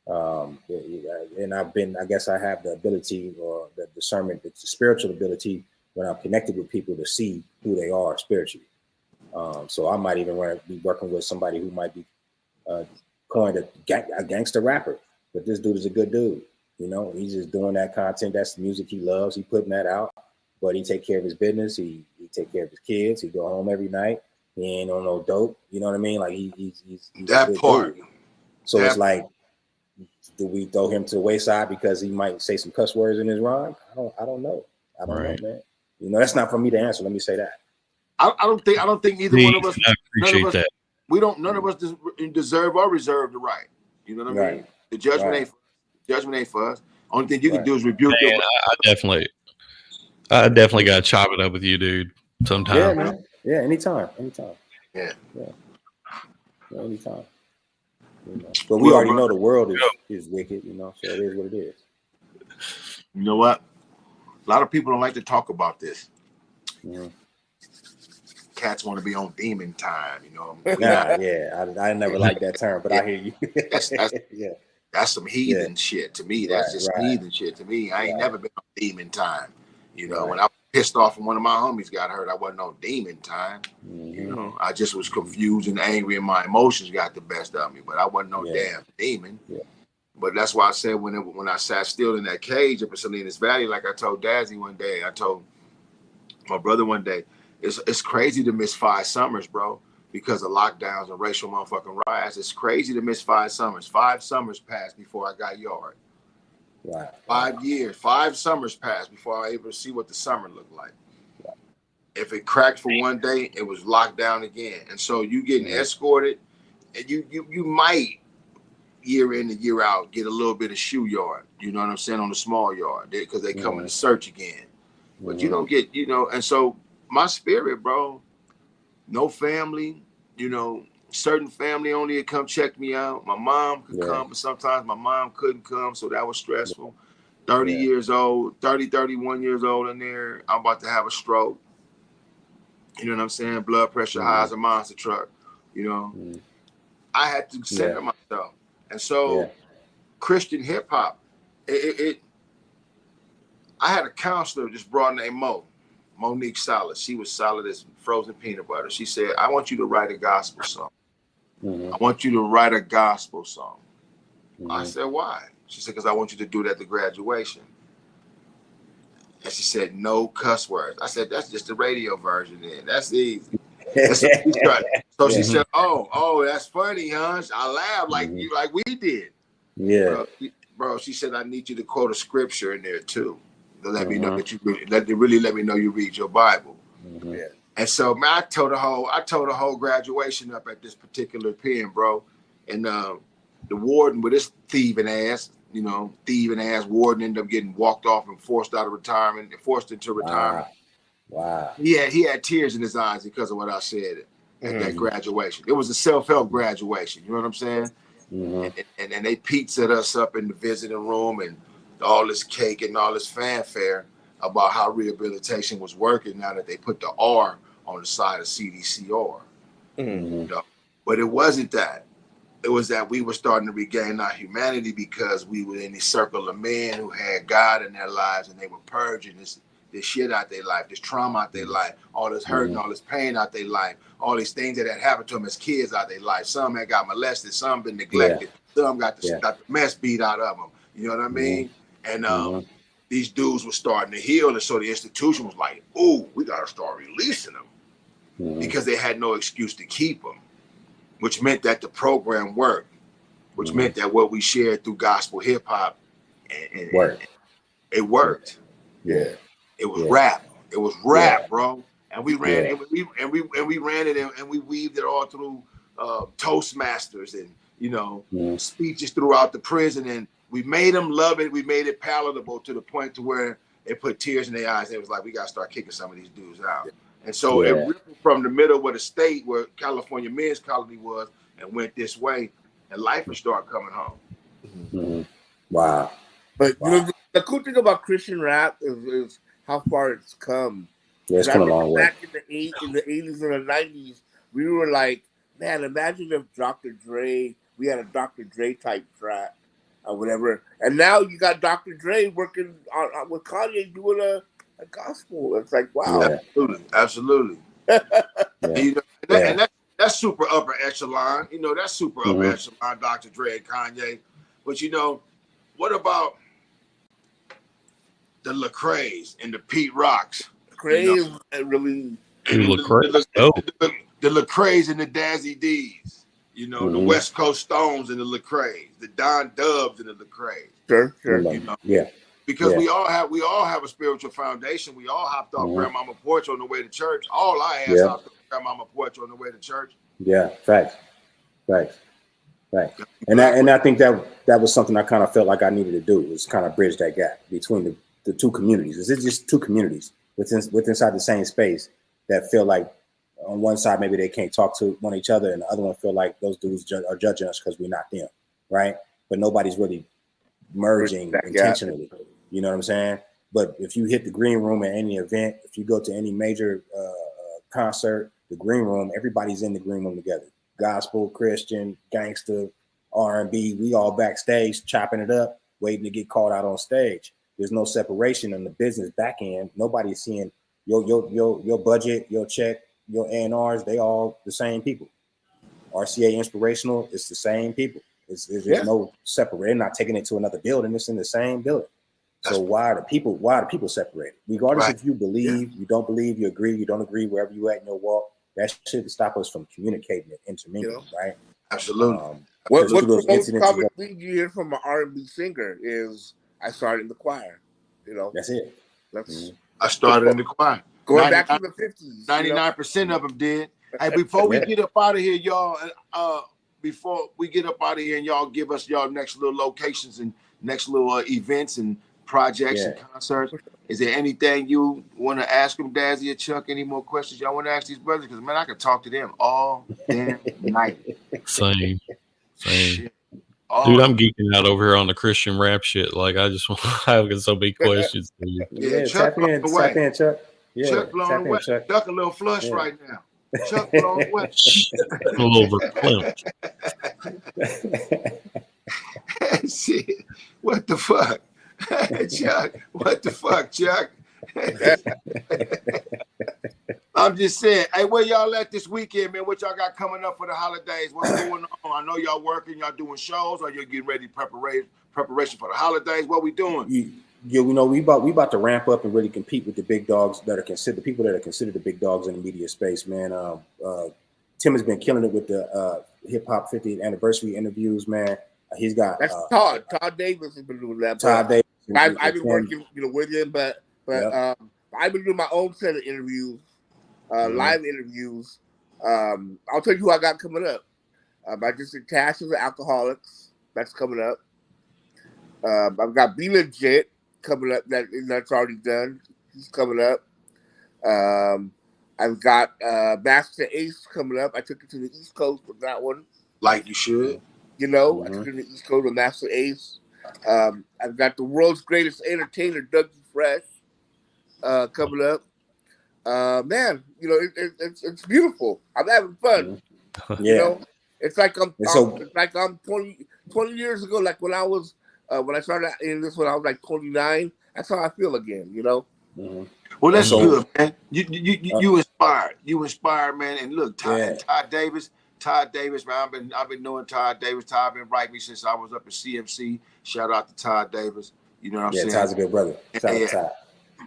And I guess I have the ability, or the discernment, the spiritual ability, when I'm connected with people, to see who they are spiritually. So I might even be working with somebody who might be coined a gangster rapper, but this dude is a good dude. You know, he's just doing that content. That's the music he loves. He putting that out, but he take care of his business. He take care of his kids. He go home every night. He ain't on no dope. You know what I mean? Like he's that part. Dude. So it's like, do we throw him to the wayside because he might say some cuss words in his rhyme? I don't know. I don't know, man. You know, that's not for me to answer. Let me say that. I don't think either Please, one of us. I None appreciate of us. that. None of us deserve or reserve the right. You know what I mean? Right. The judgment Right. ain't. Judgment ain't for us. Only thing you can Right. do is rebuke your. Man, I definitely got to chop it up with you, dude. Sometime. Yeah, man. Yeah, anytime. Yeah. Anytime. You know. But we already know the world is wicked, you know, so it is what it is. You know what? A lot of people don't like to talk about this. Cats want to be on demon time, you know. I never liked that term, but I hear you. That's some heathen shit to me. That's just heathen shit to me. I ain't never been on demon time. You know, when I was pissed off and one of my homies got hurt, I wasn't on demon time. You know, I just was confused and angry and my emotions got the best of me, but I wasn't no damn demon. But that's why I said when I sat still in that cage up in Salinas Valley, like I told Dazzy one day, I told my brother one day, it's crazy to miss 5 summers, bro, because of lockdowns and racial motherfucking riots. It's crazy to miss 5 summers. 5 summers passed before I got yard. Right. 5 years, 5 summers passed before I was able to see what the summer looked like. If it cracked for one day, it was locked down again. And so you getting escorted, and you might year in and year out get a little bit of shoe yard. You know what I'm saying, on the small yard, because they come in to search again. But you don't get, you know. And so my spirit, bro, no family, you know. Certain family only would come check me out. My mom could come, but sometimes my mom couldn't come, so that was stressful. 30 years old, 31 years old in there. I'm about to have a stroke. You know what I'm saying? Blood pressure high as a monster truck. You know, I had to center myself. And so Christian hip hop, I had a counselor just brought name Monique Solid. She was solid as frozen peanut butter. She said, I want you to write a gospel song. I want you to write a gospel song. I said, why? She said, because I want you to do that at the graduation. And she said, no cuss words. I said, that's just the radio version then. That's easy. So she said, oh, that's funny, huh? I laughed like we did. Yeah. Bro, she said, I need you to quote a scripture in there too. To let me know that you really let me know you read your Bible. Yeah. And so, man, I told the whole graduation up at this particular pen, bro. And the warden with his thieving ass warden ended up getting walked off and forced into retirement. Wow. Yeah, he had tears in his eyes because of what I said at that graduation. It was a self-help graduation. You know what I'm saying? And they pizzaed us up in the visiting room and all this cake and all this fanfare about how rehabilitation was working now that they put the R on the side of CDCR. You know? But it wasn't that. It was that we were starting to regain our humanity because we were in this circle of men who had God in their lives and they were purging this shit out their life, this trauma out their life, all this hurt and all this pain out their life, all these things that had happened to them as kids out their life. Some had got molested, some been neglected, some got the mess beat out of them. You know what I mean? And these dudes were starting to heal, and so the institution was like, "Ooh, we got to start releasing them," because they had no excuse to keep them, which meant that the program worked, which meant that what we shared through gospel hip hop, it worked. Yeah. It was rap. It was rap, bro. And we ran it, and we ran it, and we weaved it all through Toastmasters and speeches throughout the prison, and we made them love it. We made it palatable to the point to where it put tears in their eyes. It was like, we got to start kicking some of these dudes out. And so it rippled from the middle of the state where California Men's Colony was and went this way, and life would start coming home. Wow. But you know, the cool thing about Christian rap is how far it's come. Yeah, it's come a long way. Back in the 80s and the 90s, we were like, man, imagine if we had a Dr. Dre type track or whatever. And now you got Dr. Dre working on with Kanye doing a gospel. It's like, wow. Absolutely. And that's super upper echelon. You know, that's super upper echelon, Dr. Dre and Kanye. But you know, what about the Lecraes and the Pete Rocks? Lecrae really. The Lecraes and the Dazzy D's. You know, the West Coast Stones and the Lecraes, the Don Dubbs and the Lecraes. Sure. You know? Because we all have a spiritual foundation. We all hopped off grandmama porch on the way to church. All I asked hopped off grandmama porch on the way to church. Yeah, facts. And I think that was something I kind of felt like I needed to do, was kind of bridge that gap between the two communities. It's just two communities within inside the same space that feel like on one side maybe they can't talk to one each other, and the other one feel like those dudes are judging us because we're not them, right? But nobody's really merging intentionally. You know what I'm saying? But if you hit the green room at any event, if you go to any major concert, the green room, everybody's in the green room together. Gospel, Christian, gangster, R&B, we all backstage chopping it up, waiting to get called out on stage. There's no separation on the business back end. Nobody's seeing your budget, your check, your A&Rs, they all the same people. RCA Inspirational, it's the same people. There's no separate. They're not taking it to another building. It's in the same building. So why are the people separated? Regardless if you believe, you don't believe, you agree, you don't agree, wherever you at in your walk, that shouldn't stop us from communicating and intermingling, right? Absolutely. What the most common thing you hear from an R&B singer is, I started in the choir. You know, that's it. I started in the choir. Going back to the 50s. 99% of them did. Hey, before we get up out of here, y'all, before we get up out of here and y'all give us y'all next little locations and next little events and projects and concerts, is there anything you want to ask them, Dazzy or Chuck? Any more questions y'all want to ask these brothers? Because, man, I could talk to them all damn night. Same. Shit. Dude, I'm geeking out over here on the Christian rap shit. Like, I just want to have so many questions to you. Yeah, Chuck blown away. Chuck. Yeah, Chuck blown away. Chuck a little flush right now. Chuck blown away. A little verklempt. Shit. What the fuck? Chuck, what the fuck, Chuck? I'm just saying, hey, where y'all at this weekend, man? What y'all got coming up for the holidays? What's going on? I know y'all working, y'all doing shows, or you're getting ready preparation for the holidays. What we doing? Yeah, we know we about to ramp up and really compete with the big dogs that are considered the big dogs in the media space, man. Tim has been killing it with the hip hop 50th anniversary interviews, man. He's got Todd Davis has been doing that. Todd Davis. I've been working, with him, but I've been doing my own set of interviews, live interviews. I'll tell you who I got coming up. I just did Cash of the Alcoholics. That's coming up. I've got Be Legit coming up. That's already done. He's coming up. I've got Master Ace coming up. I took it to the East Coast with that one. Like you should. I took it to the East Coast with Master Ace. I've got the world's greatest entertainer, Dougie Fresh, coming up. Man, it's beautiful. I'm having fun. It's like I'm 20 years ago, like when I was when I started in this when I was like 29. That's how I feel again, Well, that's good, man. You inspired. You inspired, man. And look, Todd Davis, man. I've been knowing Todd Davis. Todd been writing me since I was up at CMC. Shout out to Todd Davis. You know what I'm saying? Todd's a good brother. Shout out to Todd.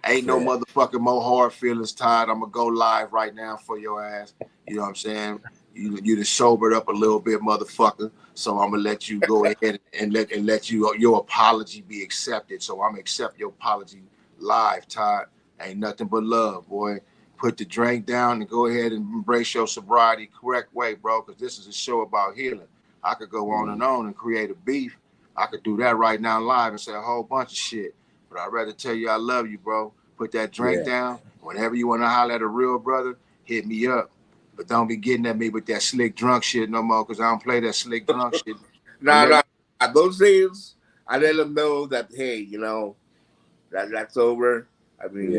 Ain't no motherfucking more hard feelings, Todd. I'm gonna go live right now for your ass. You know what I'm saying? You just sobered up a little bit, motherfucker. So I'm gonna let you go ahead and let your apology be accepted. So I'm gonna accept your apology live, Todd. Ain't nothing but love, boy. Put the drink down and go ahead and embrace your sobriety correct way, bro, because this is a show about healing. I could go on and create a beef. I could do that right now live and say a whole bunch of shit. But I'd rather tell you I love you, bro. Put that drink down. Whenever you want to holler at a real brother, hit me up. But don't be getting at me with that slick drunk shit no more, because I don't play that slick drunk shit. Nah. Those days, I let them know that, hey, that's over. I mean,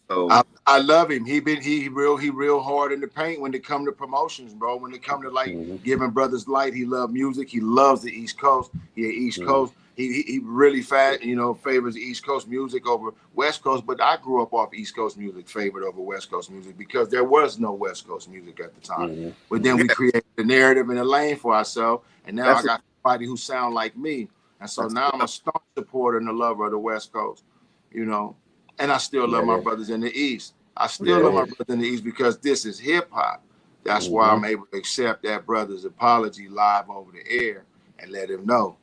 so I love him. He real hard in the paint when it come to promotions, bro. When it come to giving brothers light, he love music. He loves the East Coast. He East Coast. He really favors the East Coast music over West Coast. But I grew up off East Coast music, favored over West Coast music, because there was no West Coast music at the time. But then we created the narrative and a lane for ourselves, and now I got somebody who sound like me, and so now I'm a staunch supporter and a lover of the West Coast, And I still love my brothers in the East. I still love my brothers in the East because this is hip hop. That's why I'm able to accept that brother's apology live over the air and let him know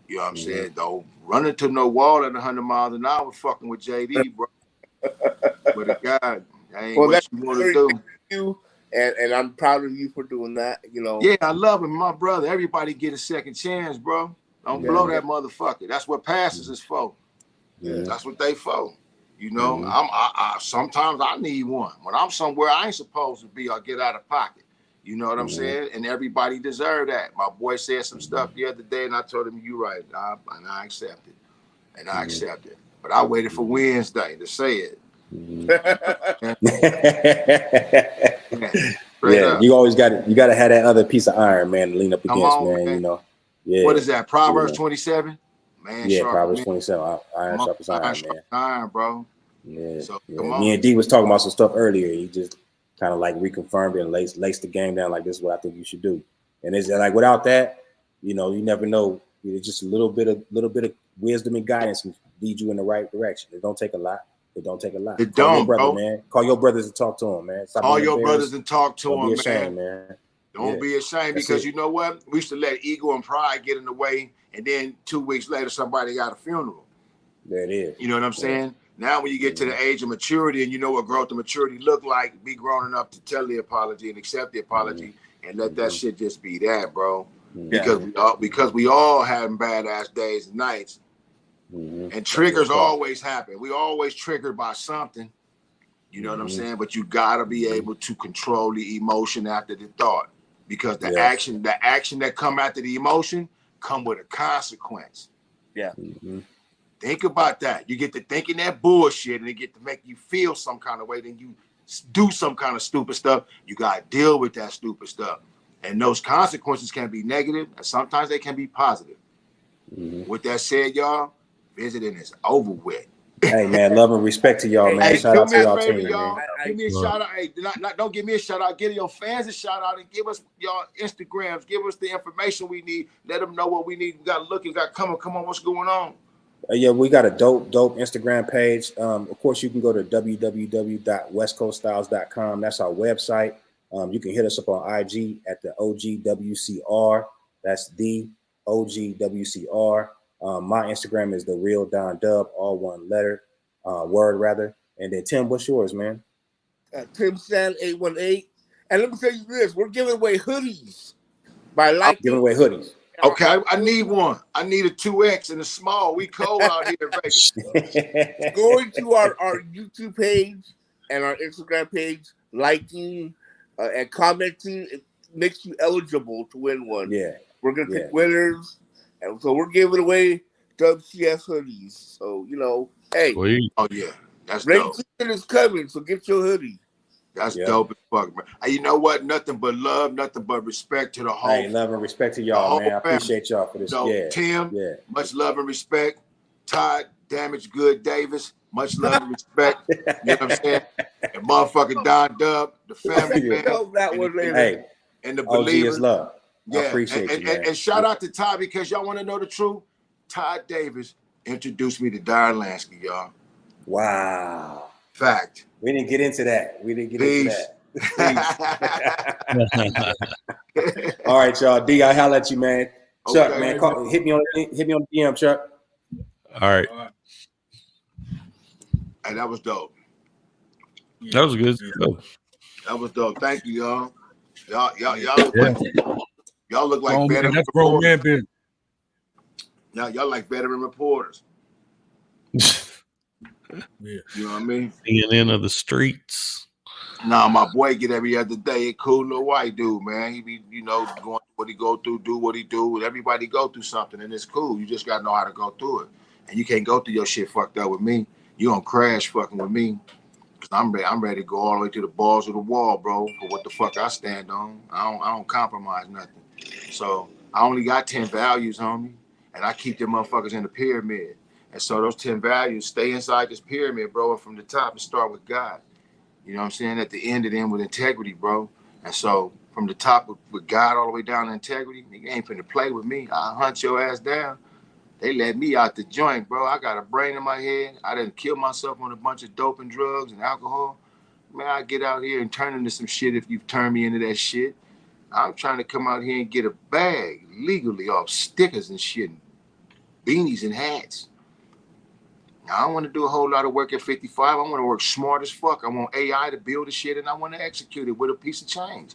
You know what I'm saying? Don't run into no wall at 100 miles an hour fucking with J-Dee, bro. But God, that ain't Well, what that's you want to very do. good of you, and I'm proud of you for doing that. You know. Yeah, I love him, my brother. Everybody get a second chance, bro. Don't blow that motherfucker. That's what passes is for. That's what they for. You know, I sometimes I need one. When I'm somewhere I ain't supposed to be, I get out of pocket. You know what I'm saying? And everybody deserve that. My boy said some stuff the other day, and I told him, "You right," and I accept it. And I accept it. But I waited for Wednesday to say it. Yeah, you always got it. You got to have that other piece of iron, man, to lean up Come against, on, man. You know. Yeah. What is that? Proverbs 27. Man, yeah, sharp Proverbs man. 27. Iron sharp as iron, man. Iron, bro. Yeah. So Come on. Me and D was talking about some stuff earlier. He just kind of like reconfirmed it and laced the game down like this is what I think you should do. And it's like without that, you know, you never know. It's just a little bit of wisdom and guidance can lead you in the right direction. It don't take a lot. It don't take a lot. It Call don't, your brother, bro. man. Call your brothers and talk to them, man. Stop Call your brothers and talk to them, Don't be ashamed, man. Don't be ashamed because you know what? We used to let ego and pride get in the way, and then 2 weeks later, somebody got a funeral. There it is. You know what I'm saying? Now, when you get to the age of maturity and you know what growth and maturity look like, be grown enough to tell the apology and accept the apology and let that shit just be that, bro. Because we all having badass days and nights, and triggers always happen. We always triggered by something. You know what I'm saying? But you gotta be able to control the emotion after the thought, because the action that come after the emotion come with a consequence. Yeah. Think about that. You get to thinking that bullshit, and it get to make you feel some kind of way. Then you do some kind of stupid stuff. You gotta deal with that stupid stuff, and those consequences can be negative, and sometimes they can be positive. With that said, y'all, visiting is over with. Hey man, love and respect to y'all, man. Shout out to y'all team, y'all. man. Give me a shout out. Hey, don't give me a shout out. Give your fans a shout out and give us y'all Instagrams. Give us the information we need. Let them know what we need. We got to look. We got coming. Come on, what's going on? Yeah, we got a dope Instagram page. Of course, you can go to www.westcoaststyles.com. That's our website. You can hit us up on IG at the OGWCR. That's the OGWCR. My Instagram is the real Don Dubb, all one letter, word rather. And then Tim, what's yours, man? Tim Stan 818. And let me tell you this: we're giving away hoodies by liking. Giving away hoodies. Okay, I need one. I need a 2X and a small. We cold out here in Vegas. Going to our YouTube page and our Instagram page, liking and commenting, it makes you eligible to win one. Yeah. We're going to pick winners. And so we're giving away WCS hoodies. So, you know, hey. Sweet. Oh, yeah. That's rain dope. season is coming, so get your hoodie. That's dope as fuck, man. You know what? Nothing but love, nothing but respect to the whole. Hey, love and respect to y'all, man. I appreciate y'all for this. So, Tim, much love and respect. Todd, Damaged Good Davis, much love and respect. You know what I'm saying? And motherfucking Don Dubb, the family, man. And the believers. OG is love. Yeah, I appreciate you, man. And shout out to Todd, because y'all want to know the truth. Todd Davis introduced me to Darren Lansky, y'all. Wow. Fact. We didn't get into that. All right, y'all. D, I holla at you, man. Chuck, man, hit me on the DM, Chuck. All right. Hey, that was dope. That was good. That was dope. Thank you, y'all. Y'all look like veteran reporters. Y'all like veteran reporters. Yeah. You know what I mean? CNN of the streets. Nah, my boy get every other day. A cool little white dude, man. He be, going what he go through, do what he do. Everybody go through something, and it's cool. You just gotta know how to go through it. And you can't go through your shit fucked up with me. You gonna crash fucking with me. Cause I'm ready to go all the way to the balls of the wall, bro, for what the fuck I stand on. I don't compromise nothing. So I only got 10 values, homie. And I keep them motherfuckers in the pyramid. And so those 10 values stay inside this pyramid, bro, and from the top and start with God. You know what I'm saying? At the end, it end with integrity, bro. And so from the top with God all the way down to integrity, nigga ain't finna play with me. I'll hunt your ass down. They let me out the joint, bro. I got a brain in my head. I didn't kill myself on a bunch of dope and drugs and alcohol. Man, I get out here and turn into some shit if you turn me into that shit. I'm trying to come out here and get a bag legally off stickers and shit. beanies and hats. Now, I don't want to do a whole lot of work at 55. I want to work smart as fuck. I want AI to build the shit, and I want to execute it with a piece of change.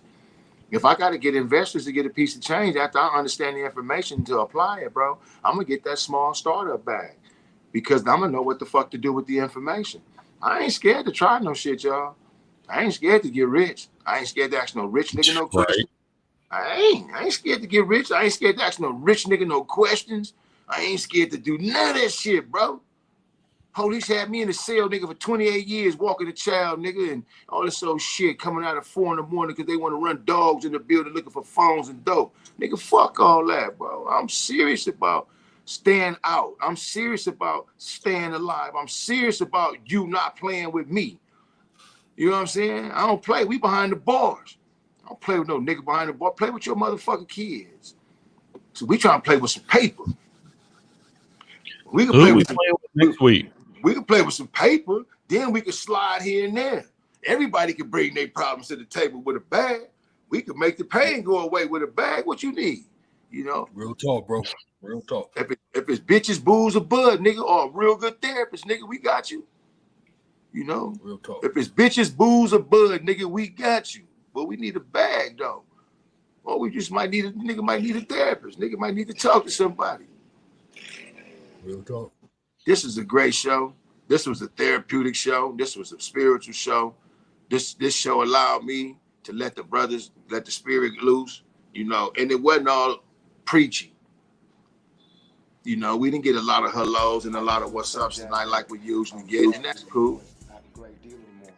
If I got to get investors to get a piece of change after I understand the information to apply it, bro, I'm going to get that small startup bag because I'm going to know what the fuck to do with the information. I ain't scared to try no shit, y'all. I ain't scared to get rich. I ain't scared to ask no rich nigga no questions. I ain't scared to get rich. I ain't scared to ask no rich nigga no questions. I ain't scared to do none of that shit, bro. Police had me in the cell, nigga, for 28 years, walking a child, nigga, and all this old shit coming out at 4 in the morning because they want to run dogs in the building looking for phones and dope. Nigga, fuck all that, bro. I'm serious about staying out. I'm serious about staying alive. I'm serious about you not playing with me. You know what I'm saying? I don't play. We behind the bars. I don't play with no nigga behind the bar. Play with your motherfucking kids. So we trying to play with some paper. We can play with next week. We can play with some paper, then we can slide here and there. Everybody can bring their problems to the table with a bag. We can make the pain go away with a bag. What you need, you know? Real talk, bro. Real talk. If it's bitches, booze, or bud, nigga, or a real good therapist, nigga, we got you. You know? Real talk. If it's bitches, booze, or bud, nigga, we got you. But we need a bag, though. Or we just might need nigga might need a therapist. Nigga might need to talk to somebody. Real talk. This is a great show. This was a therapeutic show. This was a spiritual show. This show allowed me to let the spirit loose, you know, and it wasn't all preachy. You know, we didn't get a lot of hellos and a lot of what's ups tonight like we usually get, and that's cool.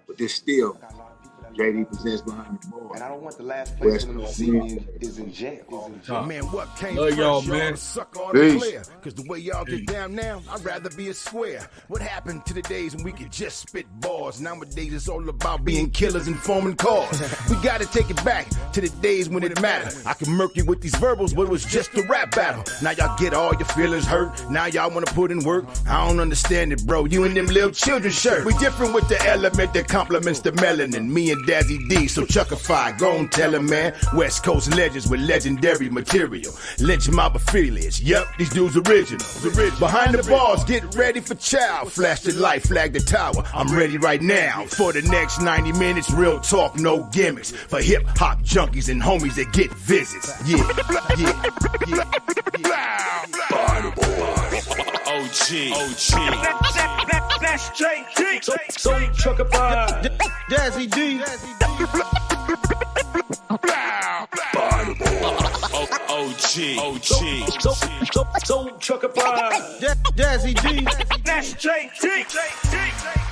But there's still J-Dee presents behind the board. And I don't want the last place when see me is in jail. Man, what came Love first, y'all, y'all man. suck on Peace. the clear. Cause the way y'all get down now, I'd rather be a square. What happened to the days when we could just spit bars? Nowadays it's all about being killers and forming cars. We gotta take it back to the days when it mattered. I can murk you with these verbals, but it was just a rap battle. Now y'all get all your feelings hurt. Now y'all wanna put in work. I don't understand it, bro. You and them little children shirt. We different with the element that complements the melanin. Me and Dazzy D, so chuckify, go and tell him, man. West Coast legends with legendary material. Lynch mob affiliates, yep, these dudes original. Behind the bars, get ready for chow. Flash the light, flag the tower. I'm ready right now for the next 90 minutes. Real talk, no gimmicks. For hip hop junkies and homies that get visits. Yeah. Behind the bars. OG. That's J-Dee. So trucker by Dazzy D. OG. So trucker by Dazzy D. That's J-Dee.